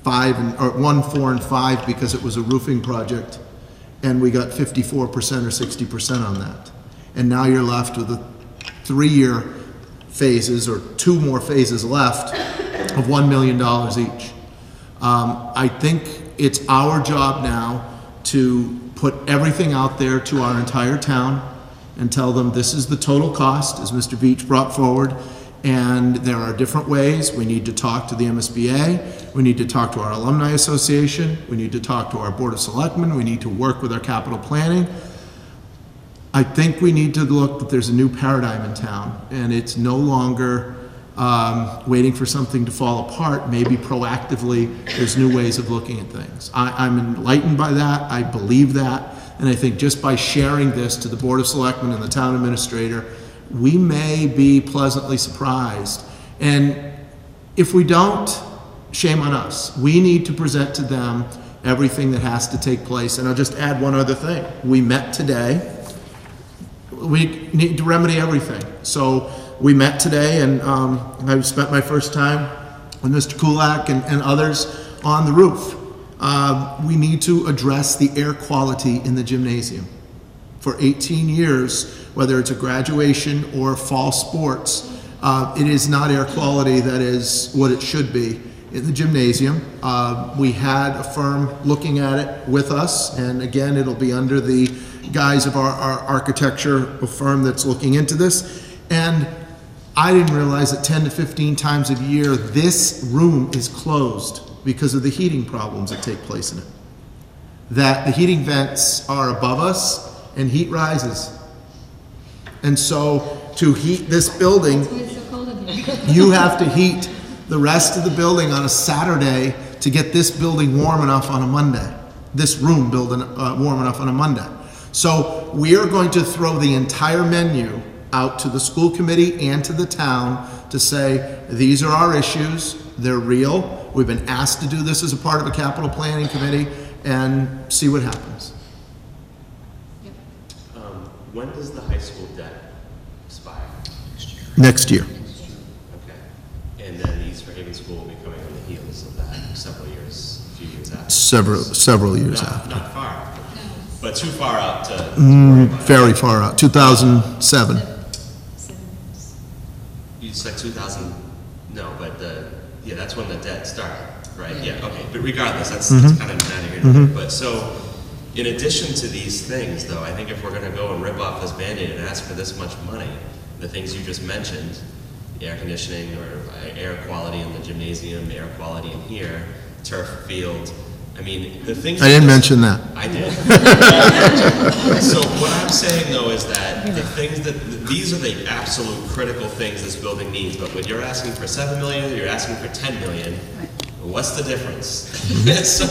4, and 5 because it was a roofing project, and we got 54% or 60% on that? And now you're left with a 3-year phases, or 2 more phases left, of $1 million each. I think it's our job now to put everything out there to our entire town and tell them this is the total cost, as Mr. Beach brought forward, and there are different ways. We need to talk to the MSBA, we need to talk to our Alumni Association, we need to talk to our Board of Selectmen, we need to work with our capital planning. I think we need to look that there's a new paradigm in town, and it's no longer waiting for something to fall apart. Maybe proactively, there's new ways of looking at things. I'm enlightened by that, I believe that, and I think just by sharing this to the Board of Selectmen and the town administrator, we may be pleasantly surprised. And if we don't, shame on us. We need to present to them everything that has to take place. And I'll just add one other thing. We met today. We need to remedy everything. So we met today, and I spent my first time with Mr. Kulak and others on the roof. We need to address the air quality in the gymnasium. For 18 years, whether it's a graduation or fall sports, it is not air quality that is what it should be in the gymnasium. We had a firm looking at it with us, and again, it'll be under the guise of our architecture firm that's looking into this. And I didn't realize that 10 to 15 times a year, this room is closed because of the heating problems that take place in it. That the heating vents are above us and heat rises. And so to heat this building, you have to heat the rest of the building on a Saturday to get this building warm enough on a Monday. This room building warm enough on a Monday. So we are going to throw the entire menu out to the school committee and to the town to say, these are our issues, they're real, we've been asked to do this as a part of a capital planning committee, and see what happens. When does the high school debt expire? Next year. Okay. And then East Fairhaven School will be coming on the heels of that a few years after. Several years after. Not far, but too far out to worry about. Very far out, 2007. You said 2000, no, but yeah, that's when the debt started, right? Yeah, okay, but regardless, that's kind of neither here. But so, in addition to these things, though, I think if we're going to go and rip off this Band-Aid and ask for this much money, the things you just mentioned, air conditioning or air quality in the gymnasium, air quality in here, turf field, I mean, the things... I didn't mention that. I did. So what I'm saying, though, is that the things that, these are the absolute critical things this building needs, but when you're asking for $7 million, you're asking for $10 million, what's the difference? So,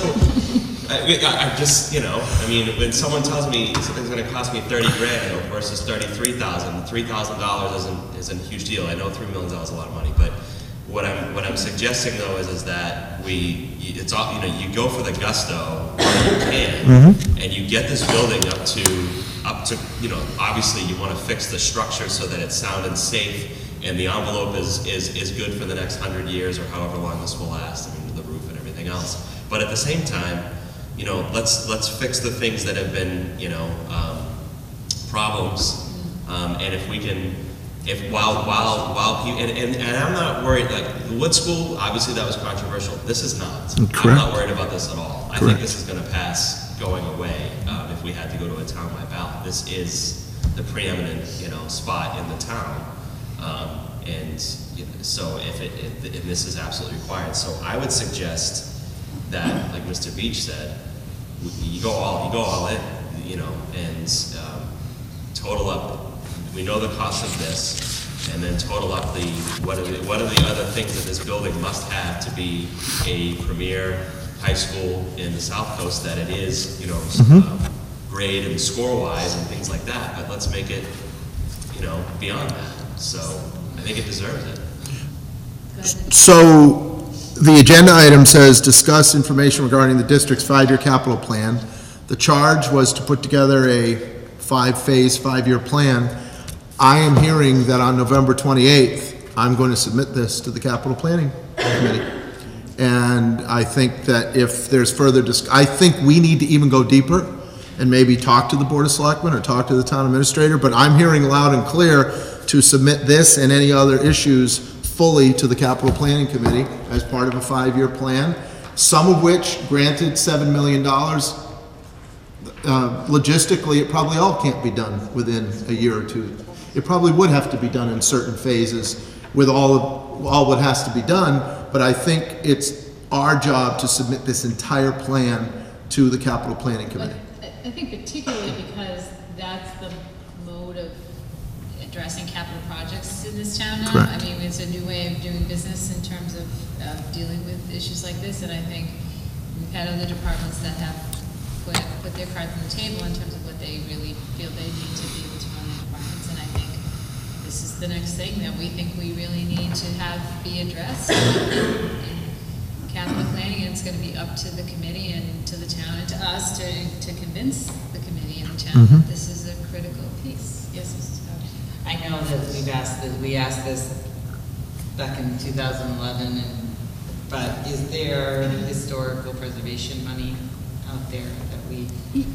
I just, you know, I mean, when someone tells me something's going to cost me $30,000 versus $33,000, $3,000 isn't a huge deal. I know $3 million is a lot of money, but what I'm suggesting, though, is that it's all, you know, you go for the gusto when you can, and you get this building up to, you know, obviously you want to fix the structure so that it's sound and safe, and the envelope is good for the next 100 years or however long this will last. I mean, the roof and everything else. But at the same time, you know, let's fix the things that have been, you know, problems, and if we can. If while people, and I'm not worried, like the Wood School, obviously that was controversial. This is not. Correct. I'm not worried about this at all. I Correct. think this is going to pass going away if we had to go to a townwide ballot. This is the preeminent, you know, spot in the town, and you know, so if this is absolutely required. So I would suggest that, like Mr. Beach said, you go all in, you know, and total up. We know the cost of this, and then total up what are the other things that this building must have to be a premier high school in the South Coast that it is, you know, grade and score-wise and things like that. But let's make it beyond that. So I think it deserves it. So the agenda item says discuss information regarding the district's 5-year capital plan. The charge was to put together a 5-phase, 5-year plan. I am hearing that on November 28th, I'm going to submit this to the capital planning committee. And I think that if there's further I think we need to even go deeper and maybe talk to the Board of Selectmen or talk to the town administrator, but I'm hearing loud and clear to submit this and any other issues fully to the capital planning committee as part of a 5-year plan, some of which, granted $7 million, logistically, it probably all can't be done within a year or two. It probably would have to be done in certain phases with all what has to be done, but I think it's our job to submit this entire plan to the capital planning committee. I think particularly because that's the mode of addressing capital projects in this town now. Correct. I mean, it's a new way of doing business in terms of dealing with issues like this, and I think we've had other departments that have put their cards on the table in terms of what they really feel they need to be able to run their departments, and I think this is the next thing that we think we really need to have be addressed in capital planning, and it's going to be up to the committee and to the town and to us to convince the committee and the town that this is a critical piece. Yes, Mrs. Bowden? I know that we asked this back in 2011, but is there historical preservation money out there that we?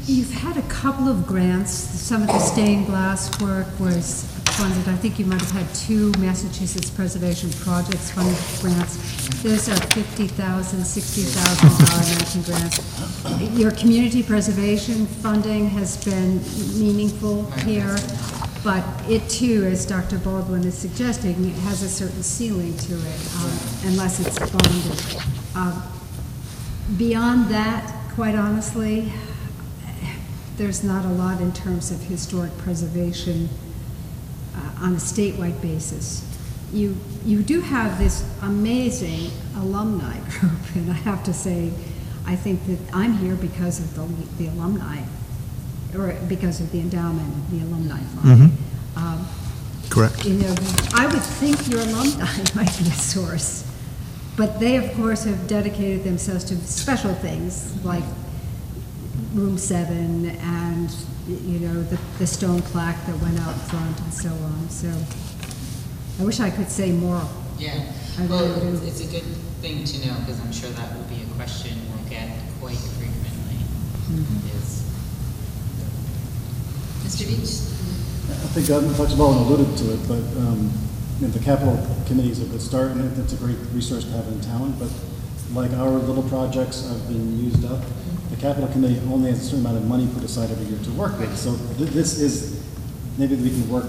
You've had a couple of grants. Some of the stained glass work was funded. I think you might have had 2 Massachusetts Preservation Projects funded grants. Those are $50,000, $60,000 matching grants. Your community preservation funding has been meaningful here, but it too, as Dr. Baldwin is suggesting, it has a certain ceiling to it, unless it's bonded. Beyond that, quite honestly, there's not a lot in terms of historic preservation on a statewide basis. You do have this amazing alumni group, and I have to say, I think that I'm here because of the alumni, or because of the endowment, the alumni fund. Correct. You know, I would think your alumni might be a source, but they, of course, have dedicated themselves to special things like Room 7 and, you know, the stone plaque that went out front and so on. So I wish I could say more. Yeah, I well, really do. it's a good thing to know, because I'm sure that will be a question we'll get quite frequently. Is Mr. Beach? I think Dr. Baldwin alluded to it, but you know, the capital committee is a good start, and it's a great resource to have in town, but like our little projects have been used up, the capital committee only has a certain amount of money put aside every year to work with. So this is, maybe we can work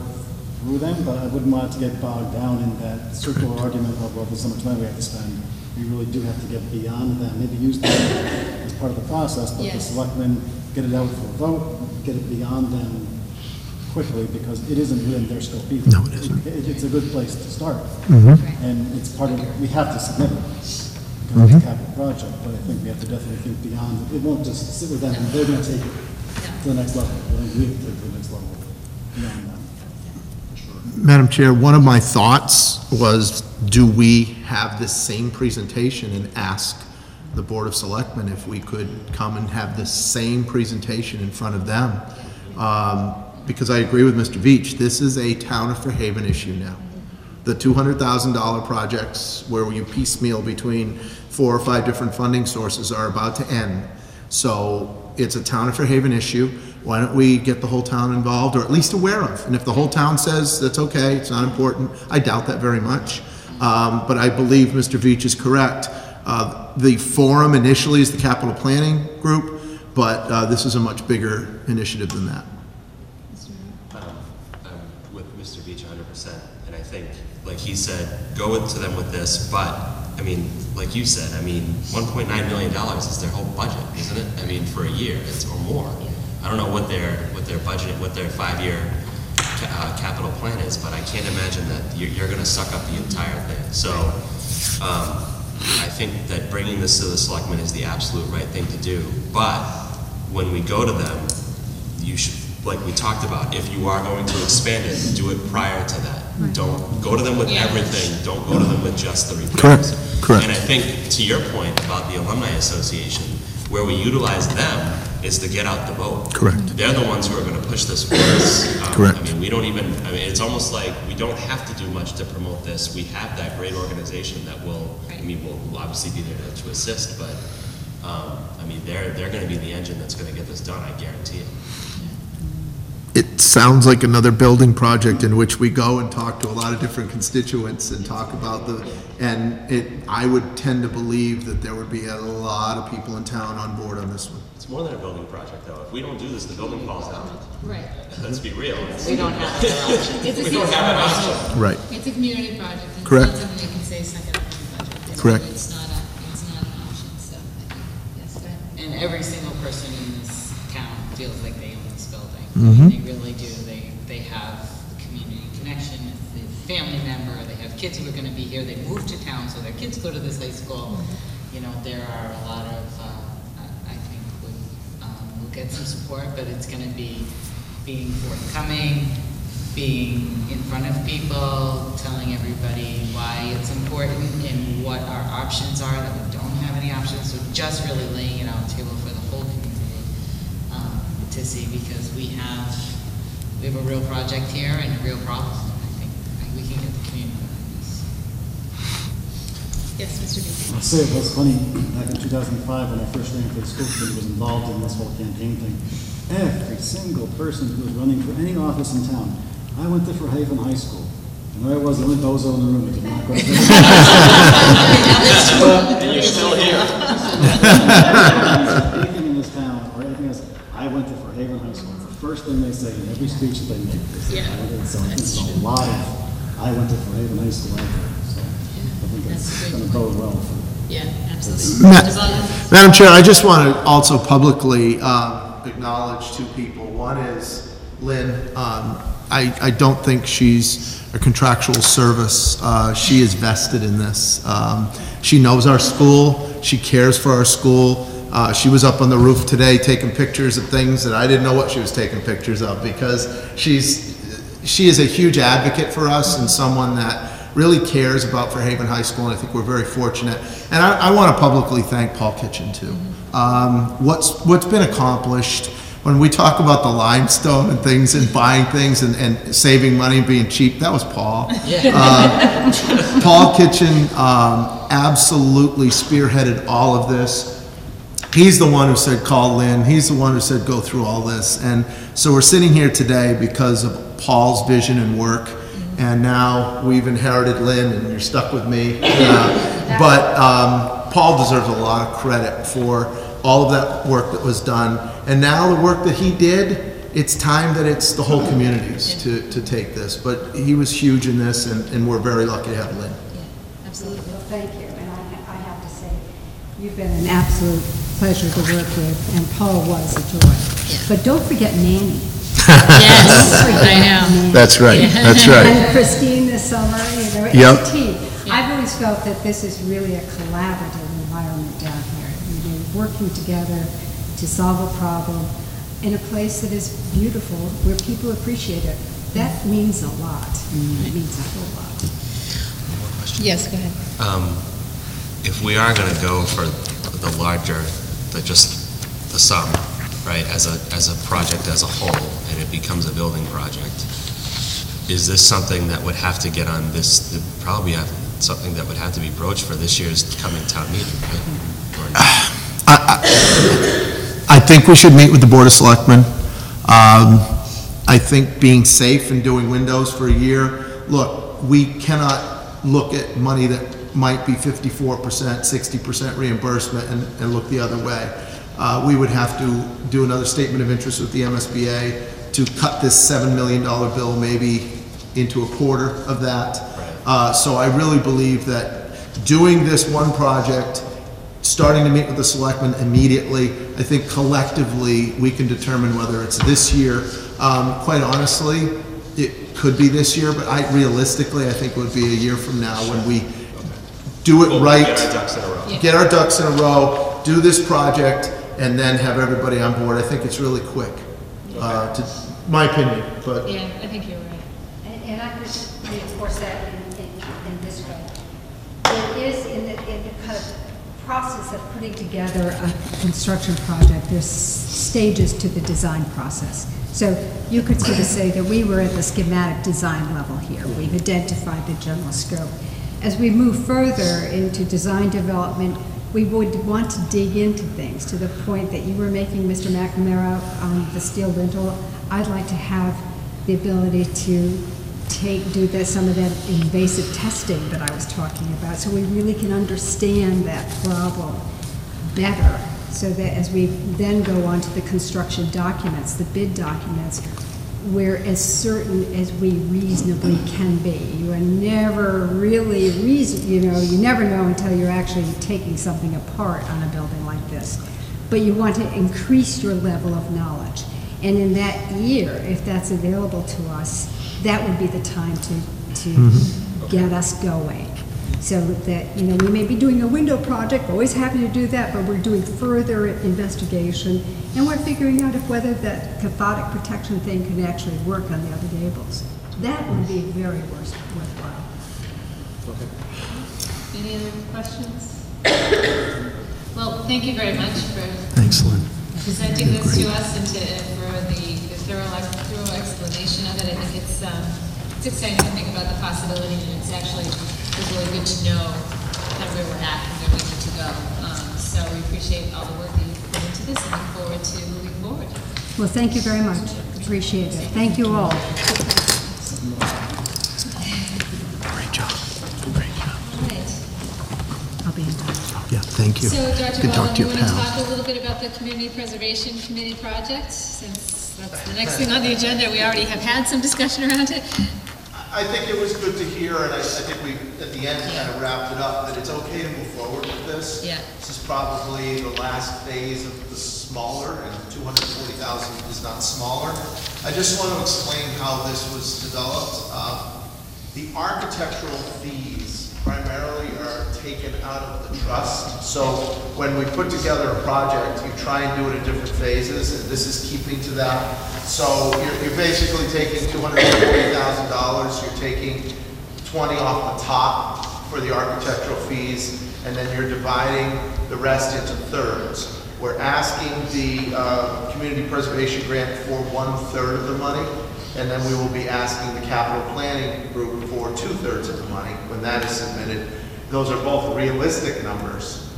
through them, but I wouldn't want it to get bogged down in that circular argument of, well, there's so much money we have to spend. We really do have to get beyond that, maybe use them as part of the process, but the Yes. selectmen get it out for a vote, get it beyond them quickly, because it isn't within their scope either. No, it isn't. It's a good place to start. Right. And it's part of, we have to submit it because it's a capital project, but I think we have to definitely think beyond it. It won't just sit with them, and they're going to take it to the next level. We're going to take it to the next level beyond that. Madam Chair, one of my thoughts was, do we have this same presentation and ask the Board of Selectmen if we could come and have the same presentation in front of them? Because I agree with Mr. Veach, this is a town of Fairhaven issue now. The $200,000 projects where you piecemeal between 4 or 5 different funding sources are about to end. So it's a town of Fairhaven issue. Why don't we get the whole town involved, or at least aware of? And if the whole town says that's okay, it's not important, I doubt that very much. But I believe Mr. Veach is correct. The forum initially is the capital planning group, but this is a much bigger initiative than that. I'm with Mr. Beach 100%, and I think, like he said, go to them with this, but, I mean, like you said, I mean, $1.9 million is their whole budget, isn't it? I mean, for a year, or more. I don't know what their budget, what their 5-year capital plan is, but I can't imagine that you're going to suck up the entire thing. So I think that bringing this to the selectmen is the absolute right thing to do. But when we go to them, you should like we talked about, if you are going to expand it, do it prior to that. Don't go to them with everything, don't go to them with just the repairs. Correct. And I think, to your point about the Alumni Association, where we utilize them is to get out the vote. Correct. They're the ones who are gonna push this for us. Correct. I mean, it's almost like we don't have to do much to promote this. We have that great organization that will obviously be there to assist, but, I mean, they're gonna be the engine that's gonna get this done, I guarantee it. It sounds like another building project in which we go and talk to a lot of different constituents and talk about I would tend to believe that there would be a lot of people in town on board on this one. It's more than a building project, though. If we don't do this, the building falls down. Right. Let's be real. We don't have another option. We don't have an option. Right. It's a community project. It's Correct. not something you can say is like a project. Correct. It's not an option, so, yes, go ahead. And every single person in this town feels like they own this building. Mhm. They really do. They have the community connection, it's the family member, they have kids who are gonna be here, they moved to town, so their kids go to this high school. You know, there are a lot of, I think we'll get some support, but it's gonna be being forthcoming, being in front of people, telling everybody why it's important and what our options are, that we don't have any options, so just really laying it on the table for the whole community to see, because we have a real project here and a real problem. I think we can get the community behind this. Yes, Mr. Beasley. I'll say it was funny, back in 2005, when I first ran for the school committee, was involved in this whole campaign thing. Every single person who was running for any office in town, I went to Fairhaven High School. And there I was, the only bozo in the room. I did not go to And you're still here. anything in this town, or anything else, I went to Fairhaven High School. It's the first thing they say in every speech that they make. So it's a lot of, I went to Fairhaven High School out there. So I think that's going to bode well for Yeah, absolutely. As long as- Madam Chair, I just want to also publicly acknowledge two people. One is Lynn. I don't think she's a contractual service. She is vested in this. She knows our school. She cares for our school. She was up on the roof today taking pictures of things that I didn't know what she was taking pictures of, because she is a huge advocate for us and someone that really cares about Fairhaven High School, and I think we're very fortunate. And I want to publicly thank Paul Kitchen too. What's been accomplished when we talk about the limestone and things and buying things and saving money and being cheap, that was Paul. Paul Kitchen absolutely spearheaded all of this. He's the one who said, call Lynn. He's the one who said, go through all this. And so we're sitting here today because of Paul's vision and work. And now we've inherited Lynn, and you're stuck with me. But Paul deserves a lot of credit for all of that work that was done. And now the work that he did, it's time that it's the whole communities to take this. But he was huge in this, and we're very lucky to have Lynn. Yeah, absolutely. Well, thank you, and I have to say, you've been an absolute pleasure to work with, and Paul was a joy. But don't forget Nanny. Yes, I know. That's right. That's right. And Christine this summer, it's Yep. a team. I've always felt that this is really a collaborative environment down here. Working together to solve a problem in a place that is beautiful, where people appreciate it. That means a lot. It means a whole lot. Yes, go ahead. If we are going to go for the larger, just the sum, right, as a project as a whole, and it becomes a building project, is this something that would have to get on this, probably something that would have to be broached for this year's coming town meeting, right? Or not? I think we should meet with the Board of Selectmen. I think being safe and doing windows for a year, look, we cannot look at money that might be 54%, 60% reimbursement and look the other way. We would have to do another statement of interest with the MSBA to cut this $7 million bill maybe into a quarter of that. So I really believe that doing this one project, starting to meet with the selectmen immediately, I think collectively we can determine whether it's this year. Quite honestly, it could be this year, but realistically, I think it would be a year from now when we do it right, Get our ducks in a row. get our ducks in a row, do this project, and then have everybody on board. I think it's really quick. my opinion, but. Yeah, I think you're right. And I could reinforce that in this way. There is in the kind of process of putting Together a construction project, there's stages to the design process. So you could sort of say that we were at the schematic design level here. We've identified the general scope. As we move further into design development, we would want to dig into things to the point that you were making, Mr. McNamara, on the steel lintel. I'd like to have the ability to do some of that invasive testing that I was talking about, so we really can understand that problem better, so that as we then go on to the construction documents, the bid documents, we're as certain as we reasonably can be. You are never really you never know until you're actually taking something apart on a building like this. But you want to increase your level of knowledge. And in that year, if that's available to us, that would be the time to get us going. So that, we may be doing a window project, always happy to do that, but we're doing further investigation, and we're figuring out whether that cathodic protection thing can actually work on the other gables. That would be very worthwhile. Any other questions? Well, thank you very much for presenting this to us and for the thorough explanation of it. I think it's exciting to think about the possibility, and it's really good to know kind of where we're at and where we need to go. So we appreciate all the work that you've put into this and look forward to moving forward. Well, thank you very much. Appreciate it. Thank you all. Great job. All right. I'll be in touch. Yeah, thank you. So, Dr. Good talk Baldwin, to you your want to pal. talk a little bit about the Community Preservation Committee project, since that's the next thing on the agenda. We already have had some discussion around it. I think it was good to hear, and I think we, at the end, kind of wrapped it up, that it's okay to move forward with this. Yeah. This is probably the last phase of the smaller, and 240,000 is not smaller. I just want to explain how this was developed. The architectural fees primarily are taken out of the trust. So when we put together a project, you try and do it in different phases, and this is keeping to that. So you're basically taking $240,000, you're taking 20 off the top for the architectural fees, and then you're dividing the rest into thirds. We're asking the community preservation grant for 1/3 of the money, and then we will be asking the capital planning group for 2/3 of the money when that is submitted. Those are both realistic numbers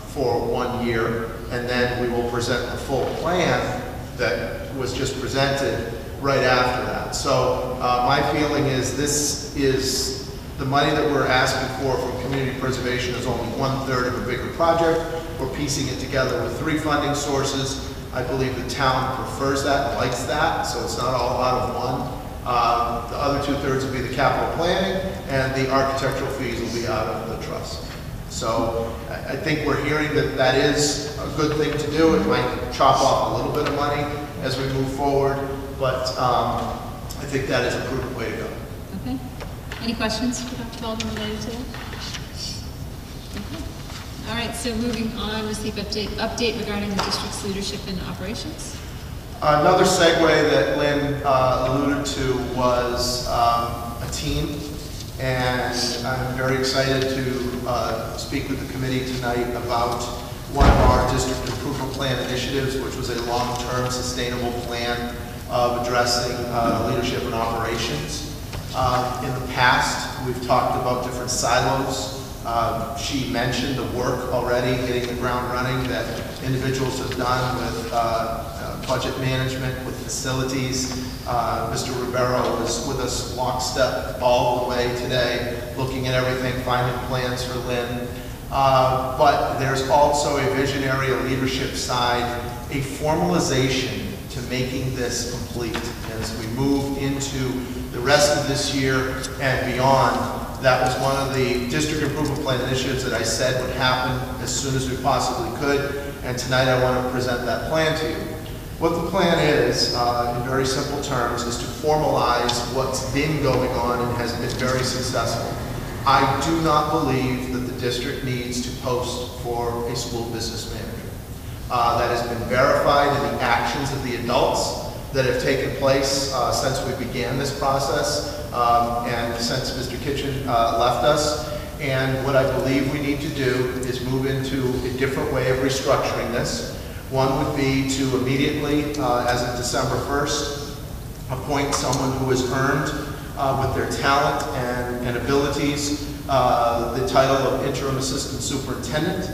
for 1 year, and then we will present the full plan that was just presented right after that. So my feeling is this is the money that we're asking for from community preservation is only 1/3 of a bigger project. We're piecing it together with 3 funding sources. I believe the town prefers that and likes that, so it's not all out of one. The other 2/3 will be the capital planning, and the architectural fees will be out of the trust. So I think we're hearing that that is a good thing to do. It might chop off a little bit of money as we move forward, but I think that is a prudent way to go. Okay. Any questions for Dr. Baldwin related to that? Okay. All right, so moving on, receive update regarding the district's leadership and operations. Another segue that Lynn alluded to was a team, and I'm very excited to speak with the committee tonight about one of our district improvement plan initiatives, which was a long-term sustainable plan of addressing leadership and operations. In the past, we've talked about different silos. She mentioned the work already, getting the ground running that individuals have done with budget management, with facilities. Mr. Rivero was with us lockstep all the way today, looking at everything, finding plans for Lynn. But there's also a visionary, a leadership side, a formalization to making this complete. As we move into the rest of this year and beyond, that was one of the district improvement plan initiatives that I said would happen as soon as we possibly could, and tonight I want to present that plan to you. What the plan is, in very simple terms, is to formalize what's been going on and has been very successful. I do not believe that the district needs to post for a school business manager. That has been verified in the actions of the adults. that have taken place since we began this process and since Mr. Kitchen left us. And what I believe we need to do is move into a different way of restructuring this. One would be to immediately, as of December 1st, appoint someone who has earned with their talent and abilities the title of Interim Assistant Superintendent,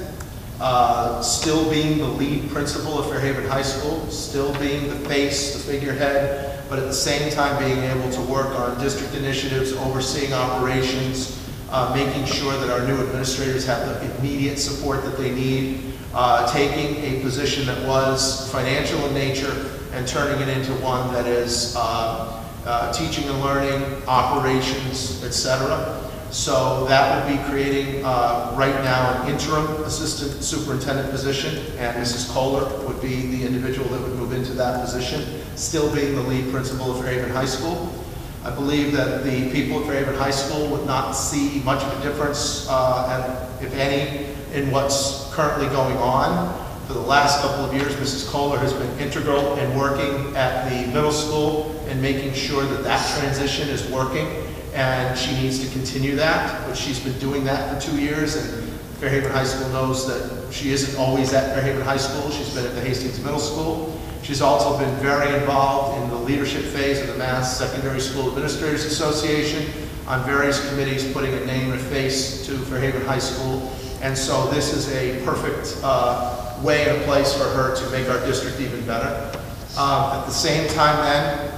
still being the lead principal of Fairhaven High School, still being the face, the figurehead, but at the same time being able to work on district initiatives, overseeing operations, making sure that our new administrators have the immediate support that they need, taking a position that was financial in nature and turning it into one that is teaching and learning, operations, etc. So that would be creating right now an interim assistant superintendent position, and Mrs. Kohler would be the individual that would move into that position, still being the lead principal of Fairhaven High School. I believe that the people at Fairhaven High School would not see much of a difference, if any, in what's currently going on. For the last couple of years, Mrs. Kohler has been integral in working at the middle school and making sure that that transition is working, and she needs to continue that, but she's been doing that for 2 years, and Fairhaven High School knows that she isn't always at Fairhaven High School. She's been at the Hastings Middle School. She's also been very involved in the leadership phase of the Mass Secondary School Administrators Association, on various committees, putting a name and a face to Fairhaven High School. And so this is a perfect way and a place for her to make our district even better. At the same time then,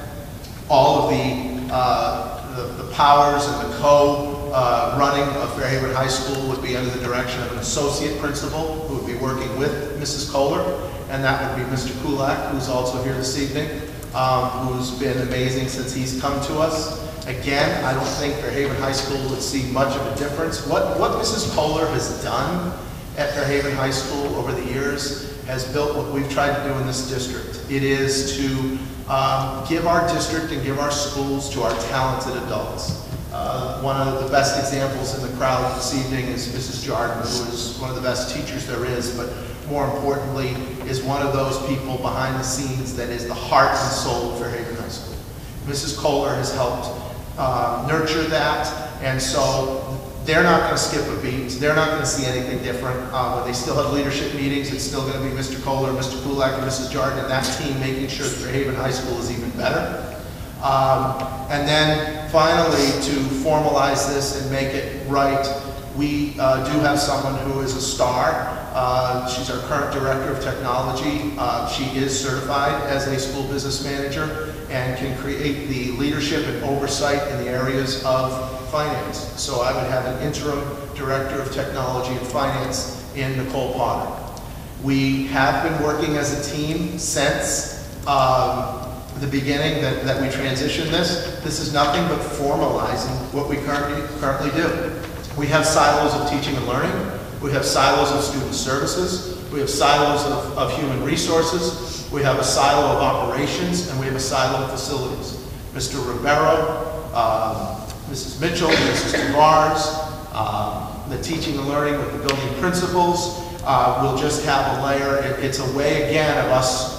all of the powers and the co-running of Fairhaven High School would be under the direction of an associate principal who would be working with Mrs. Kohler, and that would be Mr. Kulak, who's also here this evening, who's been amazing since he's come to us. Again, I don't think Fairhaven High School would see much of a difference. What Mrs. Kohler has done at Fairhaven High School over the years has built what we've tried to do in this district. It is to give our district and give our schools to our talented adults. One of the best examples in the crowd this evening is Mrs. Jordan, who is one of the best teachers there is, but more importantly, is one of those people behind the scenes that is the heart and soul of Fairhaven High School. Mrs. Kohler has helped nurture that, and so they're not going to skip a beat. They're not going to see anything different. When they still have leadership meetings, it's still going to be Mr. Kohler, Mr. Kulak, and Mrs. Jordan, and that team making sure that Fairhaven High School is even better. And then finally, to formalize this and make it right, we do have someone who is a star. She's our current director of technology. She is certified as a school business manager and can create the leadership and oversight in the areas of finance. So I would have an interim director of technology and finance in Nicole Potter. We have been working as a team since the beginning that we transitioned this. This is nothing but formalizing what we currently do. We have silos of teaching and learning. We have silos of student services. We have silos of human resources. We have a silo of operations, and we have a silo of facilities. Mr. Ribeiro, Mrs. Mitchell, Mrs. Tavares, the teaching and learning with the building principals. We'll just have a layer. It's a way, again, of us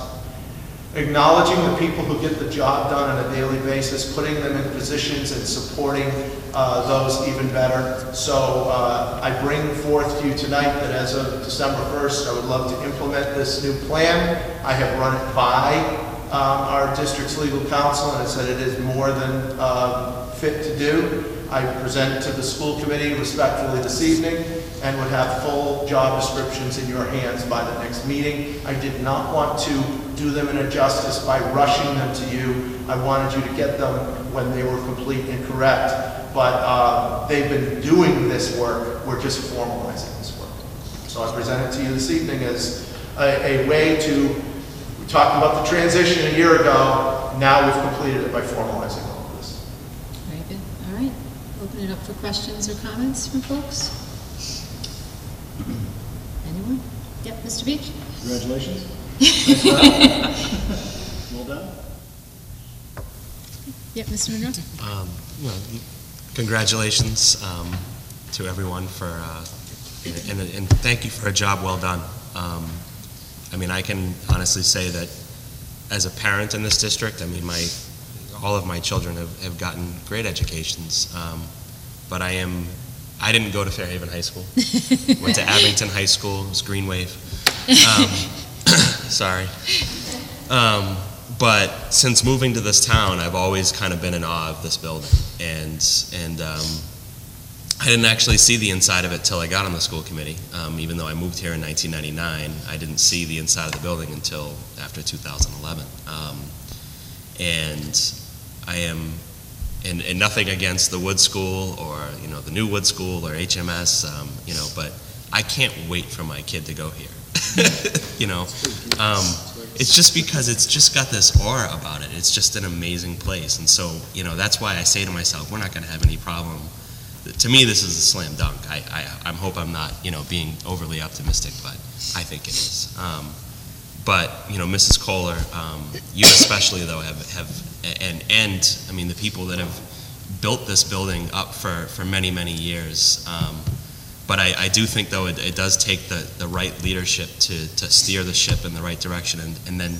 acknowledging the people who get the job done on a daily basis, putting them in positions and supporting those even better. So I bring forth to you tonight that as of December 1st, I would love to implement this new plan. I have run it by our district's legal counsel, and it said it is more than fit to do. I present it to the school committee respectfully this evening and would have full job descriptions in your hands by the next meeting. I did not want to do them an injustice by rushing them to you. I wanted you to get them when they were complete and correct. But they've been doing this work. We're just formalizing this work. So I present it to you this evening as a way to, we talked about the transition a year ago. Now we've completed it by formalizing all of this. Very good. All right. Open it up for questions or comments from folks. Anyone? Yep, Mr. Beach. Congratulations. Well done. Yep, Mr. Monroe. Well, congratulations to everyone for, and thank you for a job well done. I mean, I can honestly say that as a parent in this district, I mean, all of my children have gotten great educations, but I didn't go to Fairhaven High School. Went to Abington High School. It was Green Wave. Sorry. But since moving to this town, I've always kind of been in awe of this building, and I didn't actually see the inside of it till I got on the school committee. Even though I moved here in 1999, I didn't see the inside of the building until after 2011. And I am, and nothing against the Wood School or the new Wood School or HMS, but I can't wait for my kid to go here. It's just because it's just got this aura about it. It's just an amazing place, and so that's why I say to myself, we're not going to have any problem. To me, this is a slam dunk. I hope I'm not being overly optimistic, but I think it is. But Mrs. Kohler, you especially though have and I mean the people that have built this building up for many to but I do think though it does take the right leadership to steer the ship in the right direction, and then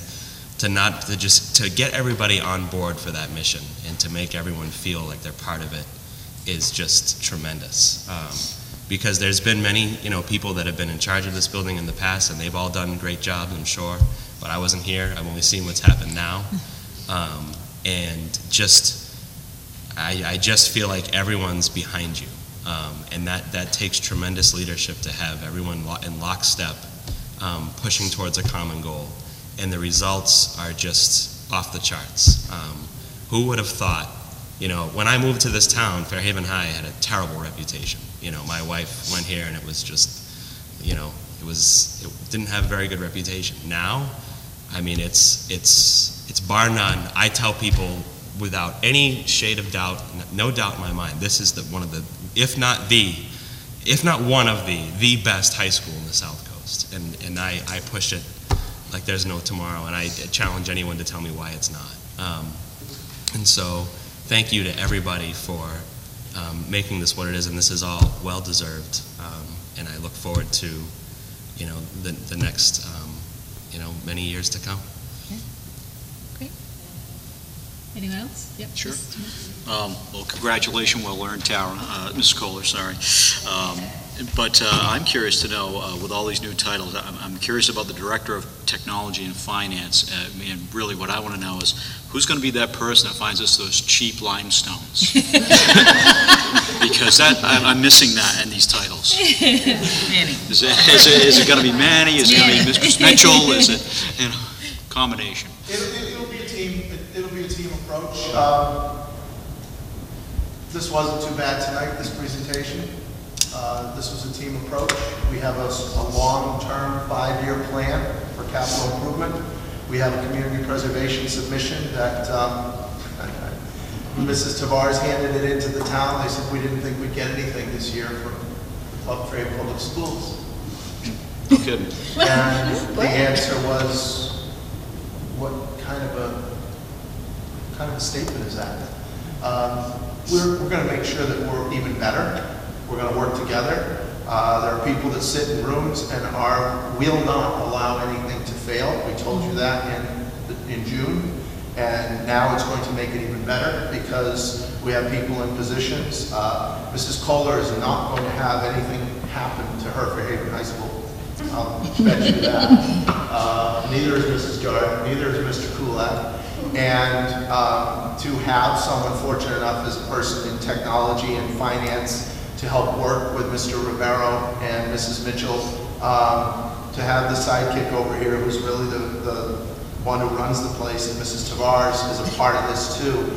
to get everybody on board for that mission and to make everyone feel like they're part of it is just tremendous. Because there's been many, people that have been in charge of this building in the past, and they've all done great jobs, I'm sure. But I wasn't here. I've only seen what's happened now, and I just feel like everyone's behind you, and that takes tremendous leadership to have everyone in lockstep, pushing towards a common goal, and the results are just off the charts. Who would have thought? When I moved to this town, Fairhaven High had a terrible reputation. My wife went here and it was just, it didn't have a very good reputation. Now, I mean, it's bar none. I tell people without any shade of doubt, no doubt in my mind, this is one of the, if not one of the best high school in the South Coast. And I push it like there's no tomorrow, and I challenge anyone to tell me why it's not. And so, thank you to everybody for making this what it is, and this is all well-deserved. And I look forward to, the next, many years to come. Okay. Great. Anyone else? Yep. Sure. Well, congratulations, well-earned, Tara, Mrs. Kohler, sorry. But I'm curious to know, with all these new titles, I'm curious about the Director of Technology and Finance, and really what I want to know is, who's going to be that person that finds us those cheap limestones? Because I'm missing that in these titles. Manny. Is it going to be Manny? Is it going to be Mr. Mitchell? Is it, combination? It'll be a team. It'll be a team approach. This wasn't too bad tonight, this presentation. This was a team approach. We have a long-term 5-year plan for capital improvement. We have a community preservation submission that Mrs. Tavares handed it into the town. They said we didn't think we'd get anything this year from the Fairhaven Public Schools. No kidding. And the answer was, what kind of a statement is that? We're going to make sure that we're even better. We're going to work together. There are people that sit in rooms and will not allow anything to fail. We told you that in June, and now it's going to make it even better because we have people in positions. Mrs. Kohler is not going to have anything happen to her for Fairhaven High School. I'll bet you that. Neither is Mrs. Gard, neither is Mr. Kulak. And to have someone fortunate enough as a person in technology and finance to help work with Mr. Rivero and Mrs. Mitchell, to have the sidekick over here who's really the one who runs the place, and Mrs. Tavares is a part of this too,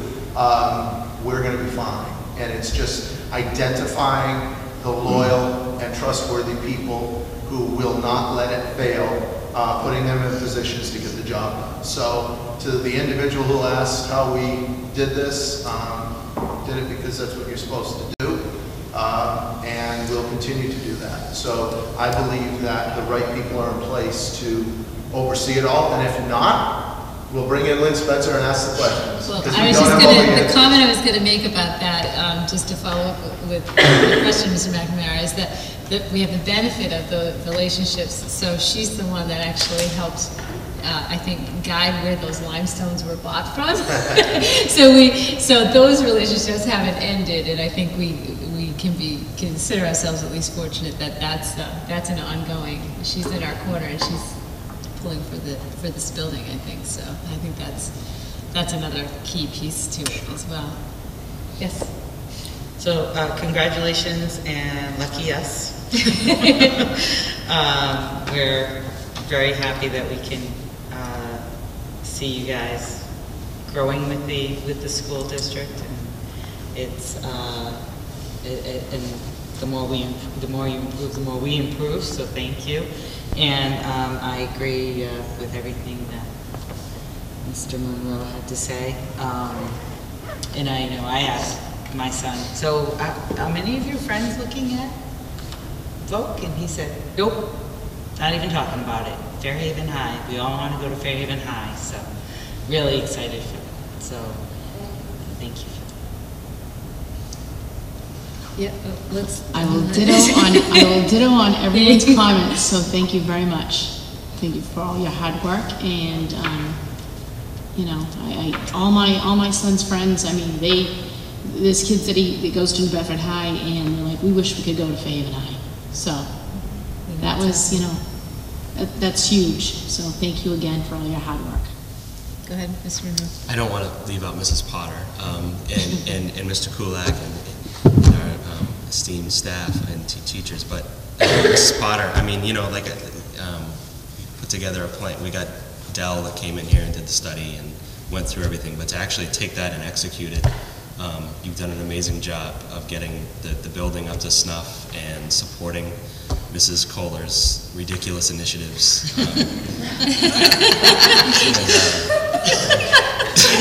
we're going to be fine. And it's just identifying the loyal and trustworthy people who will not let it fail, putting them in positions to get the job done. So to the individual who asked how we did this, did it because that's what you're supposed to do. And we'll continue to do that. So I believe that the right people are in place to oversee it all, and if not, we'll bring in Lynn Spencer and ask the questions. Well, I was just going to, the comment I was going to make about that, just to follow up with the question, Mr. McNamara, is that we have the benefit of the relationships. So she's the one that actually helped I think, guide where those limestones were bought from. So those relationships haven't ended, and I think we can consider ourselves at least fortunate that that's an ongoing. She's in our corner, and she's pulling for this building, I think. So I think that's another key piece to it as well. Yes. So congratulations and lucky us. We're very happy that we can see you guys growing with the school district, and it's and the more you improve, the more we improve. So thank you, and I agree with everything that Mr. Monroe had to say, and I know I asked my son, so are many of your friends looking at Voc? And he said, nope, not even talking about it. Fairhaven High, we all want to go to Fairhaven High, so really excited for that. So thank you for that. Yeah, let's. I will ditto on everyone's comments. So thank you very much. Thank you for all your hard work, and you know, all my son's friends. I mean, there's kids that goes to New Bedford High, and they're like, we wish we could go to Fairhaven High. So that was, you know, that's huge. So thank you again for all your hard work. Go ahead, Mr. Monroe. I don't want to leave out Mrs. Potter and Mr. Kulak and our esteemed staff and teachers, but Mrs. Potter, I mean, you know, like put together a plan. We got Dell that came in here and did the study and went through everything, but to actually take that and execute it, you've done an amazing job of getting the building up to snuff and supporting Mrs. Kohler's ridiculous initiatives. In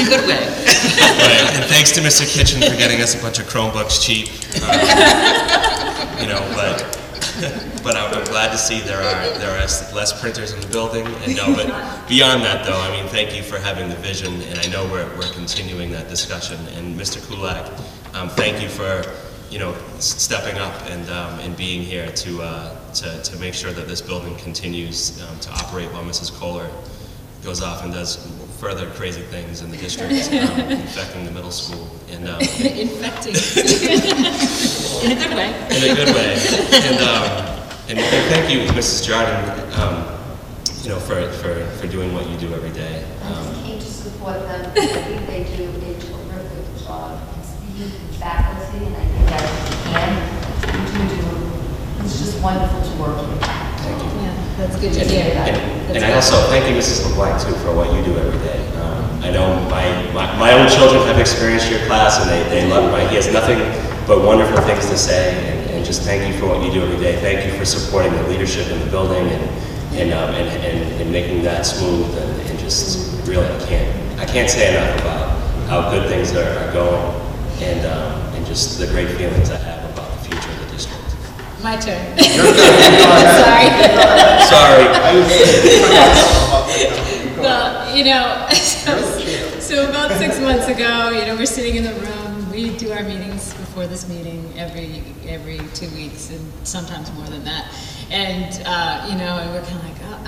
a good way. Right, and thanks to Mr. Kitchen for getting us a bunch of Chromebooks cheap. You know, but I'm glad to see there are less printers in the building. And no, but beyond that, though, I mean, thank you for having the vision, and I know we're continuing that discussion. And Mr. Kulak, thank you for, you know, stepping up and being here to make sure that this building continues to operate while Mrs. Kohler goes off and does further crazy things in the district, infecting the middle school. And, infecting. In a good way. In a good way. And thank you, Mrs. Jardin, you know, for doing what you do every day. I came to support them. I think they do a terrific job. Speaking to faculty, and I think that it's just wonderful to work with. Thank you. Yeah, that's good to hear. And I also thank you, Mrs. LeBlanc, too, for what you do every day. I know my own children have experienced your class, and they love he has nothing but wonderful things to say, and just thank you for what you do every day. Thank you for supporting the leadership in the building and making that smooth, and just really, I can't say enough about how good things are going, and just the great feelings I have about the future of the district. My turn. Sorry. Well, you know, so about 6 months ago, you know, we're sitting in the room. We do our meetings before this meeting every 2 weeks, and sometimes more than that. And you know, and we're kind of like, oh,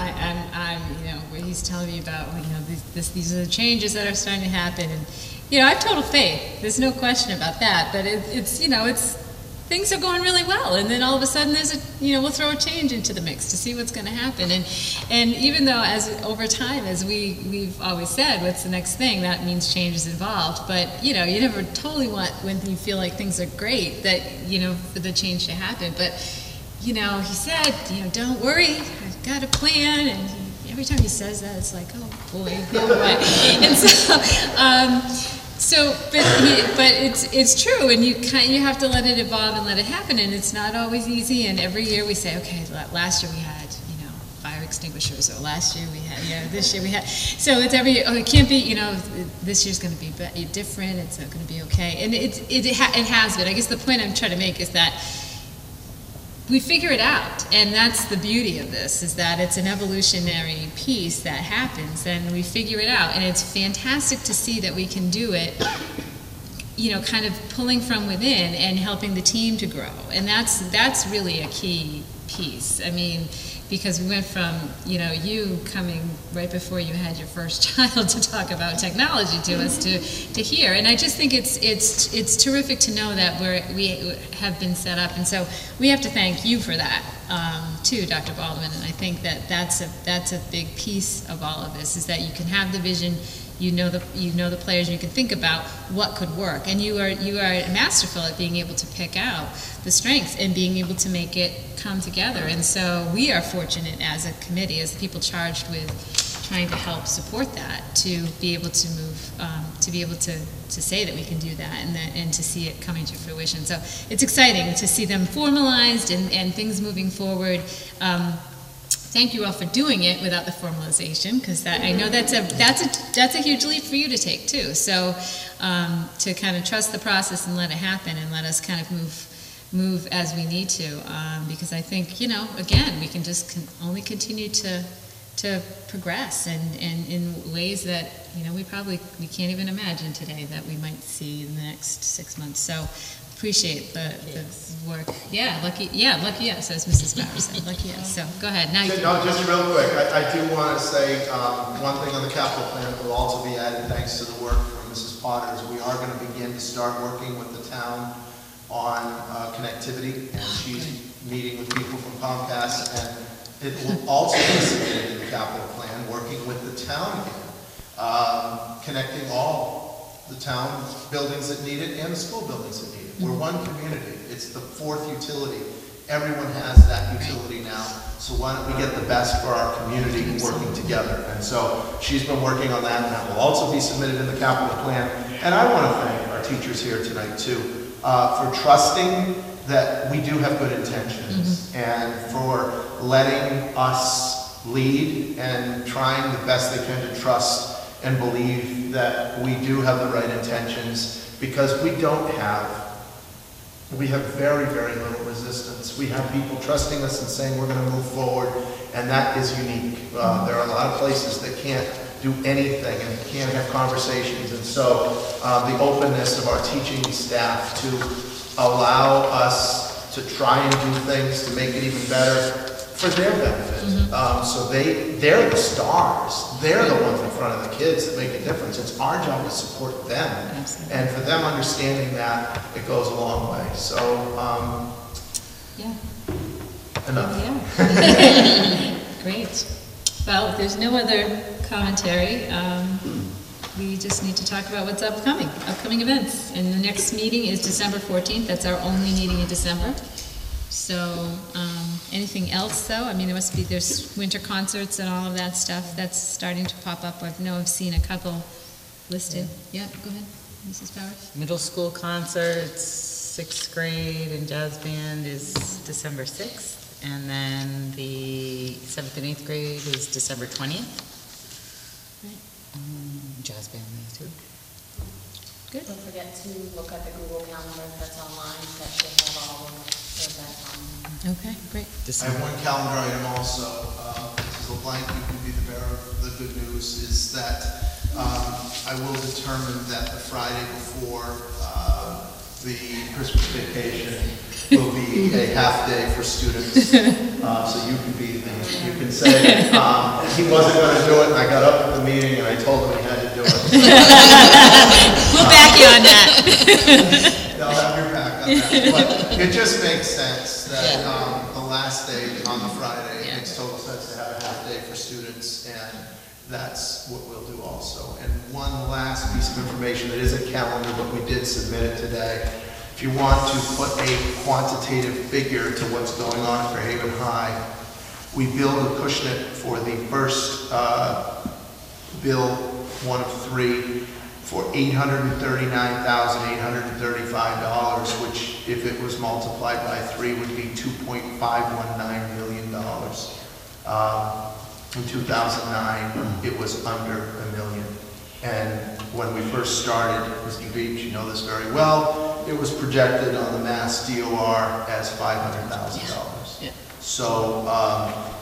I'm, you know, where he's telling me about, you know, these are the changes that are starting to happen, and you know, I have total faith. There's no question about that. But it's you know, things are going really well, and then all of a sudden we'll throw a change into the mix to see what's going to happen, and even though over time, as we've always said, what's the next thing, that means change is involved, but you know, you never totally want, when you feel like things are great, that, you know, for the change to happen. But you know, he said, you know, don't worry, I've got a plan, and every time he says that, it's like, oh boy, no way. And so, but it's true, and you have to let it evolve and let it happen, and it's not always easy. And every year we say, okay, last year we had, you know, fire extinguishers, or last year we had, you know, this year we had. So it's every year. Oh, it can't be, you know, this year's going to be different. It's not going to be okay, and it has been. I guess the point I'm trying to make is that we figure it out, and that's the beauty of this, is that it's an evolutionary piece that happens, and we figure it out, and it's fantastic to see that we can do it, you know, kind of pulling from within and helping the team to grow, and that's really a key piece. I mean, because we went from, you know, you coming right before you had your first child to talk about technology to us to here. And I just think it's terrific to know that we have been set up, and so we have to thank you for that, too, Dr. Baldwin. And I think that that's a big piece of all of this, is that you can have the vision, you know the players, and you can think about what could work. And you are masterful at being able to pick out the strengths and being able to make it come together. And so we are fortunate as a committee, as the people charged with trying to help support that, to be able to move, to be able to say that we can do that, and to see it coming to fruition. So it's exciting to see them formalized and things moving forward. Thank you all for doing it without the formalization, because I know that's a huge leap for you to take too. So to kind of trust the process and let it happen, and let us kind of move as we need to, because I think, you know, again, we can just only continue to progress, and in ways that, you know, we can't even imagine today that we might see in the next 6 months. So appreciate the work. Yeah, lucky, yes, as Mrs. Bauer said, lucky yes. So go ahead. Now just real quick, I do want to say one thing on the capital plan that will also be added thanks to the work from Mrs. Potter, is we are going to begin to start working with the town on connectivity, and she's meeting with people from Comcast, and it will also be submitted in the capital plan, working with the town again, connecting all the town buildings that need it and the school buildings that need it. We're one community. It's the fourth utility. Everyone has that utility now. So why don't we get the best for our community working together? And so she's been working on that, and that will also be submitted in the capital plan. And I want to thank our teachers here tonight too, for trusting that we do have good intentions, and for letting us lead and trying the best they can to trust and believe that we do have the right intentions, because we have very, very little resistance. We have people trusting us and saying we're going to move forward, and that is unique. There are a lot of places that can't do anything and can't have conversations, and so the openness of our teaching staff to allow us to try and do things to make it even better for their benefit. So they're the stars. They're the ones in front of the kids that make a difference. It's our job to support them. Absolutely. And for them understanding that, it goes a long way. So, enough. Yeah. Great. Well, if there's no other commentary, we just need to talk about what's upcoming events. And the next meeting is December 14th. That's our only meeting in December. So, anything else though? I mean, there's winter concerts and all of that stuff that's starting to pop up. I've seen a couple listed. Yeah, go ahead, Mrs. Powers. Middle school concerts, 6th grade and jazz band is December 6th, and then the 7th and 8th grade is December 20th. Right. Jazz band there too. Good. Don't forget to look at the Google Calendar that's online. That should have all of the events on. Okay, great. I have one calendar item also. Mrs. LeBlanc, you can be the bearer of the good news, is that I will determine that the Friday before the Christmas vacation will be a half day for students. So you can say, he wasn't going to do it, and I got up at the meeting and I told him he had to do it. We'll back you on that. They'll have your back on that. But it just makes sense that the last day on the Friday, it makes total sense to have a half day for students, and that's what we'll do also. And one last piece of information that isn't calendar, but we did submit it today. If you want to put a quantitative figure to what's going on at Fairhaven High, we billed Acushnet for the first bill, one of 3, for $839,835, which, if it was multiplied by 3, would be $2.519 million. In 2009, it was under $1 million. And when we first started, Mr. Beach, you know this very well, it was projected on the Mass DOR as $500,000. Yeah. So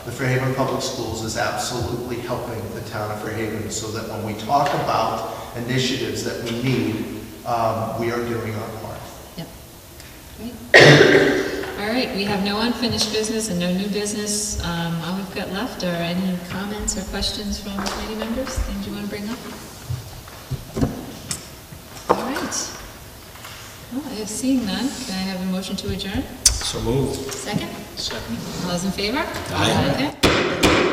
the Fairhaven Public Schools is absolutely helping the town of Fairhaven, so that when we talk about initiatives that we need, we are doing our part. Yep. Great. All right, we have no unfinished business and no new business. All in we've got left, or any comments or questions from committee members, things you want to bring up? All right. Well, I have seeing none, can I have a motion to adjourn? So moved. Second? Second. All those in favor? Aye. Okay.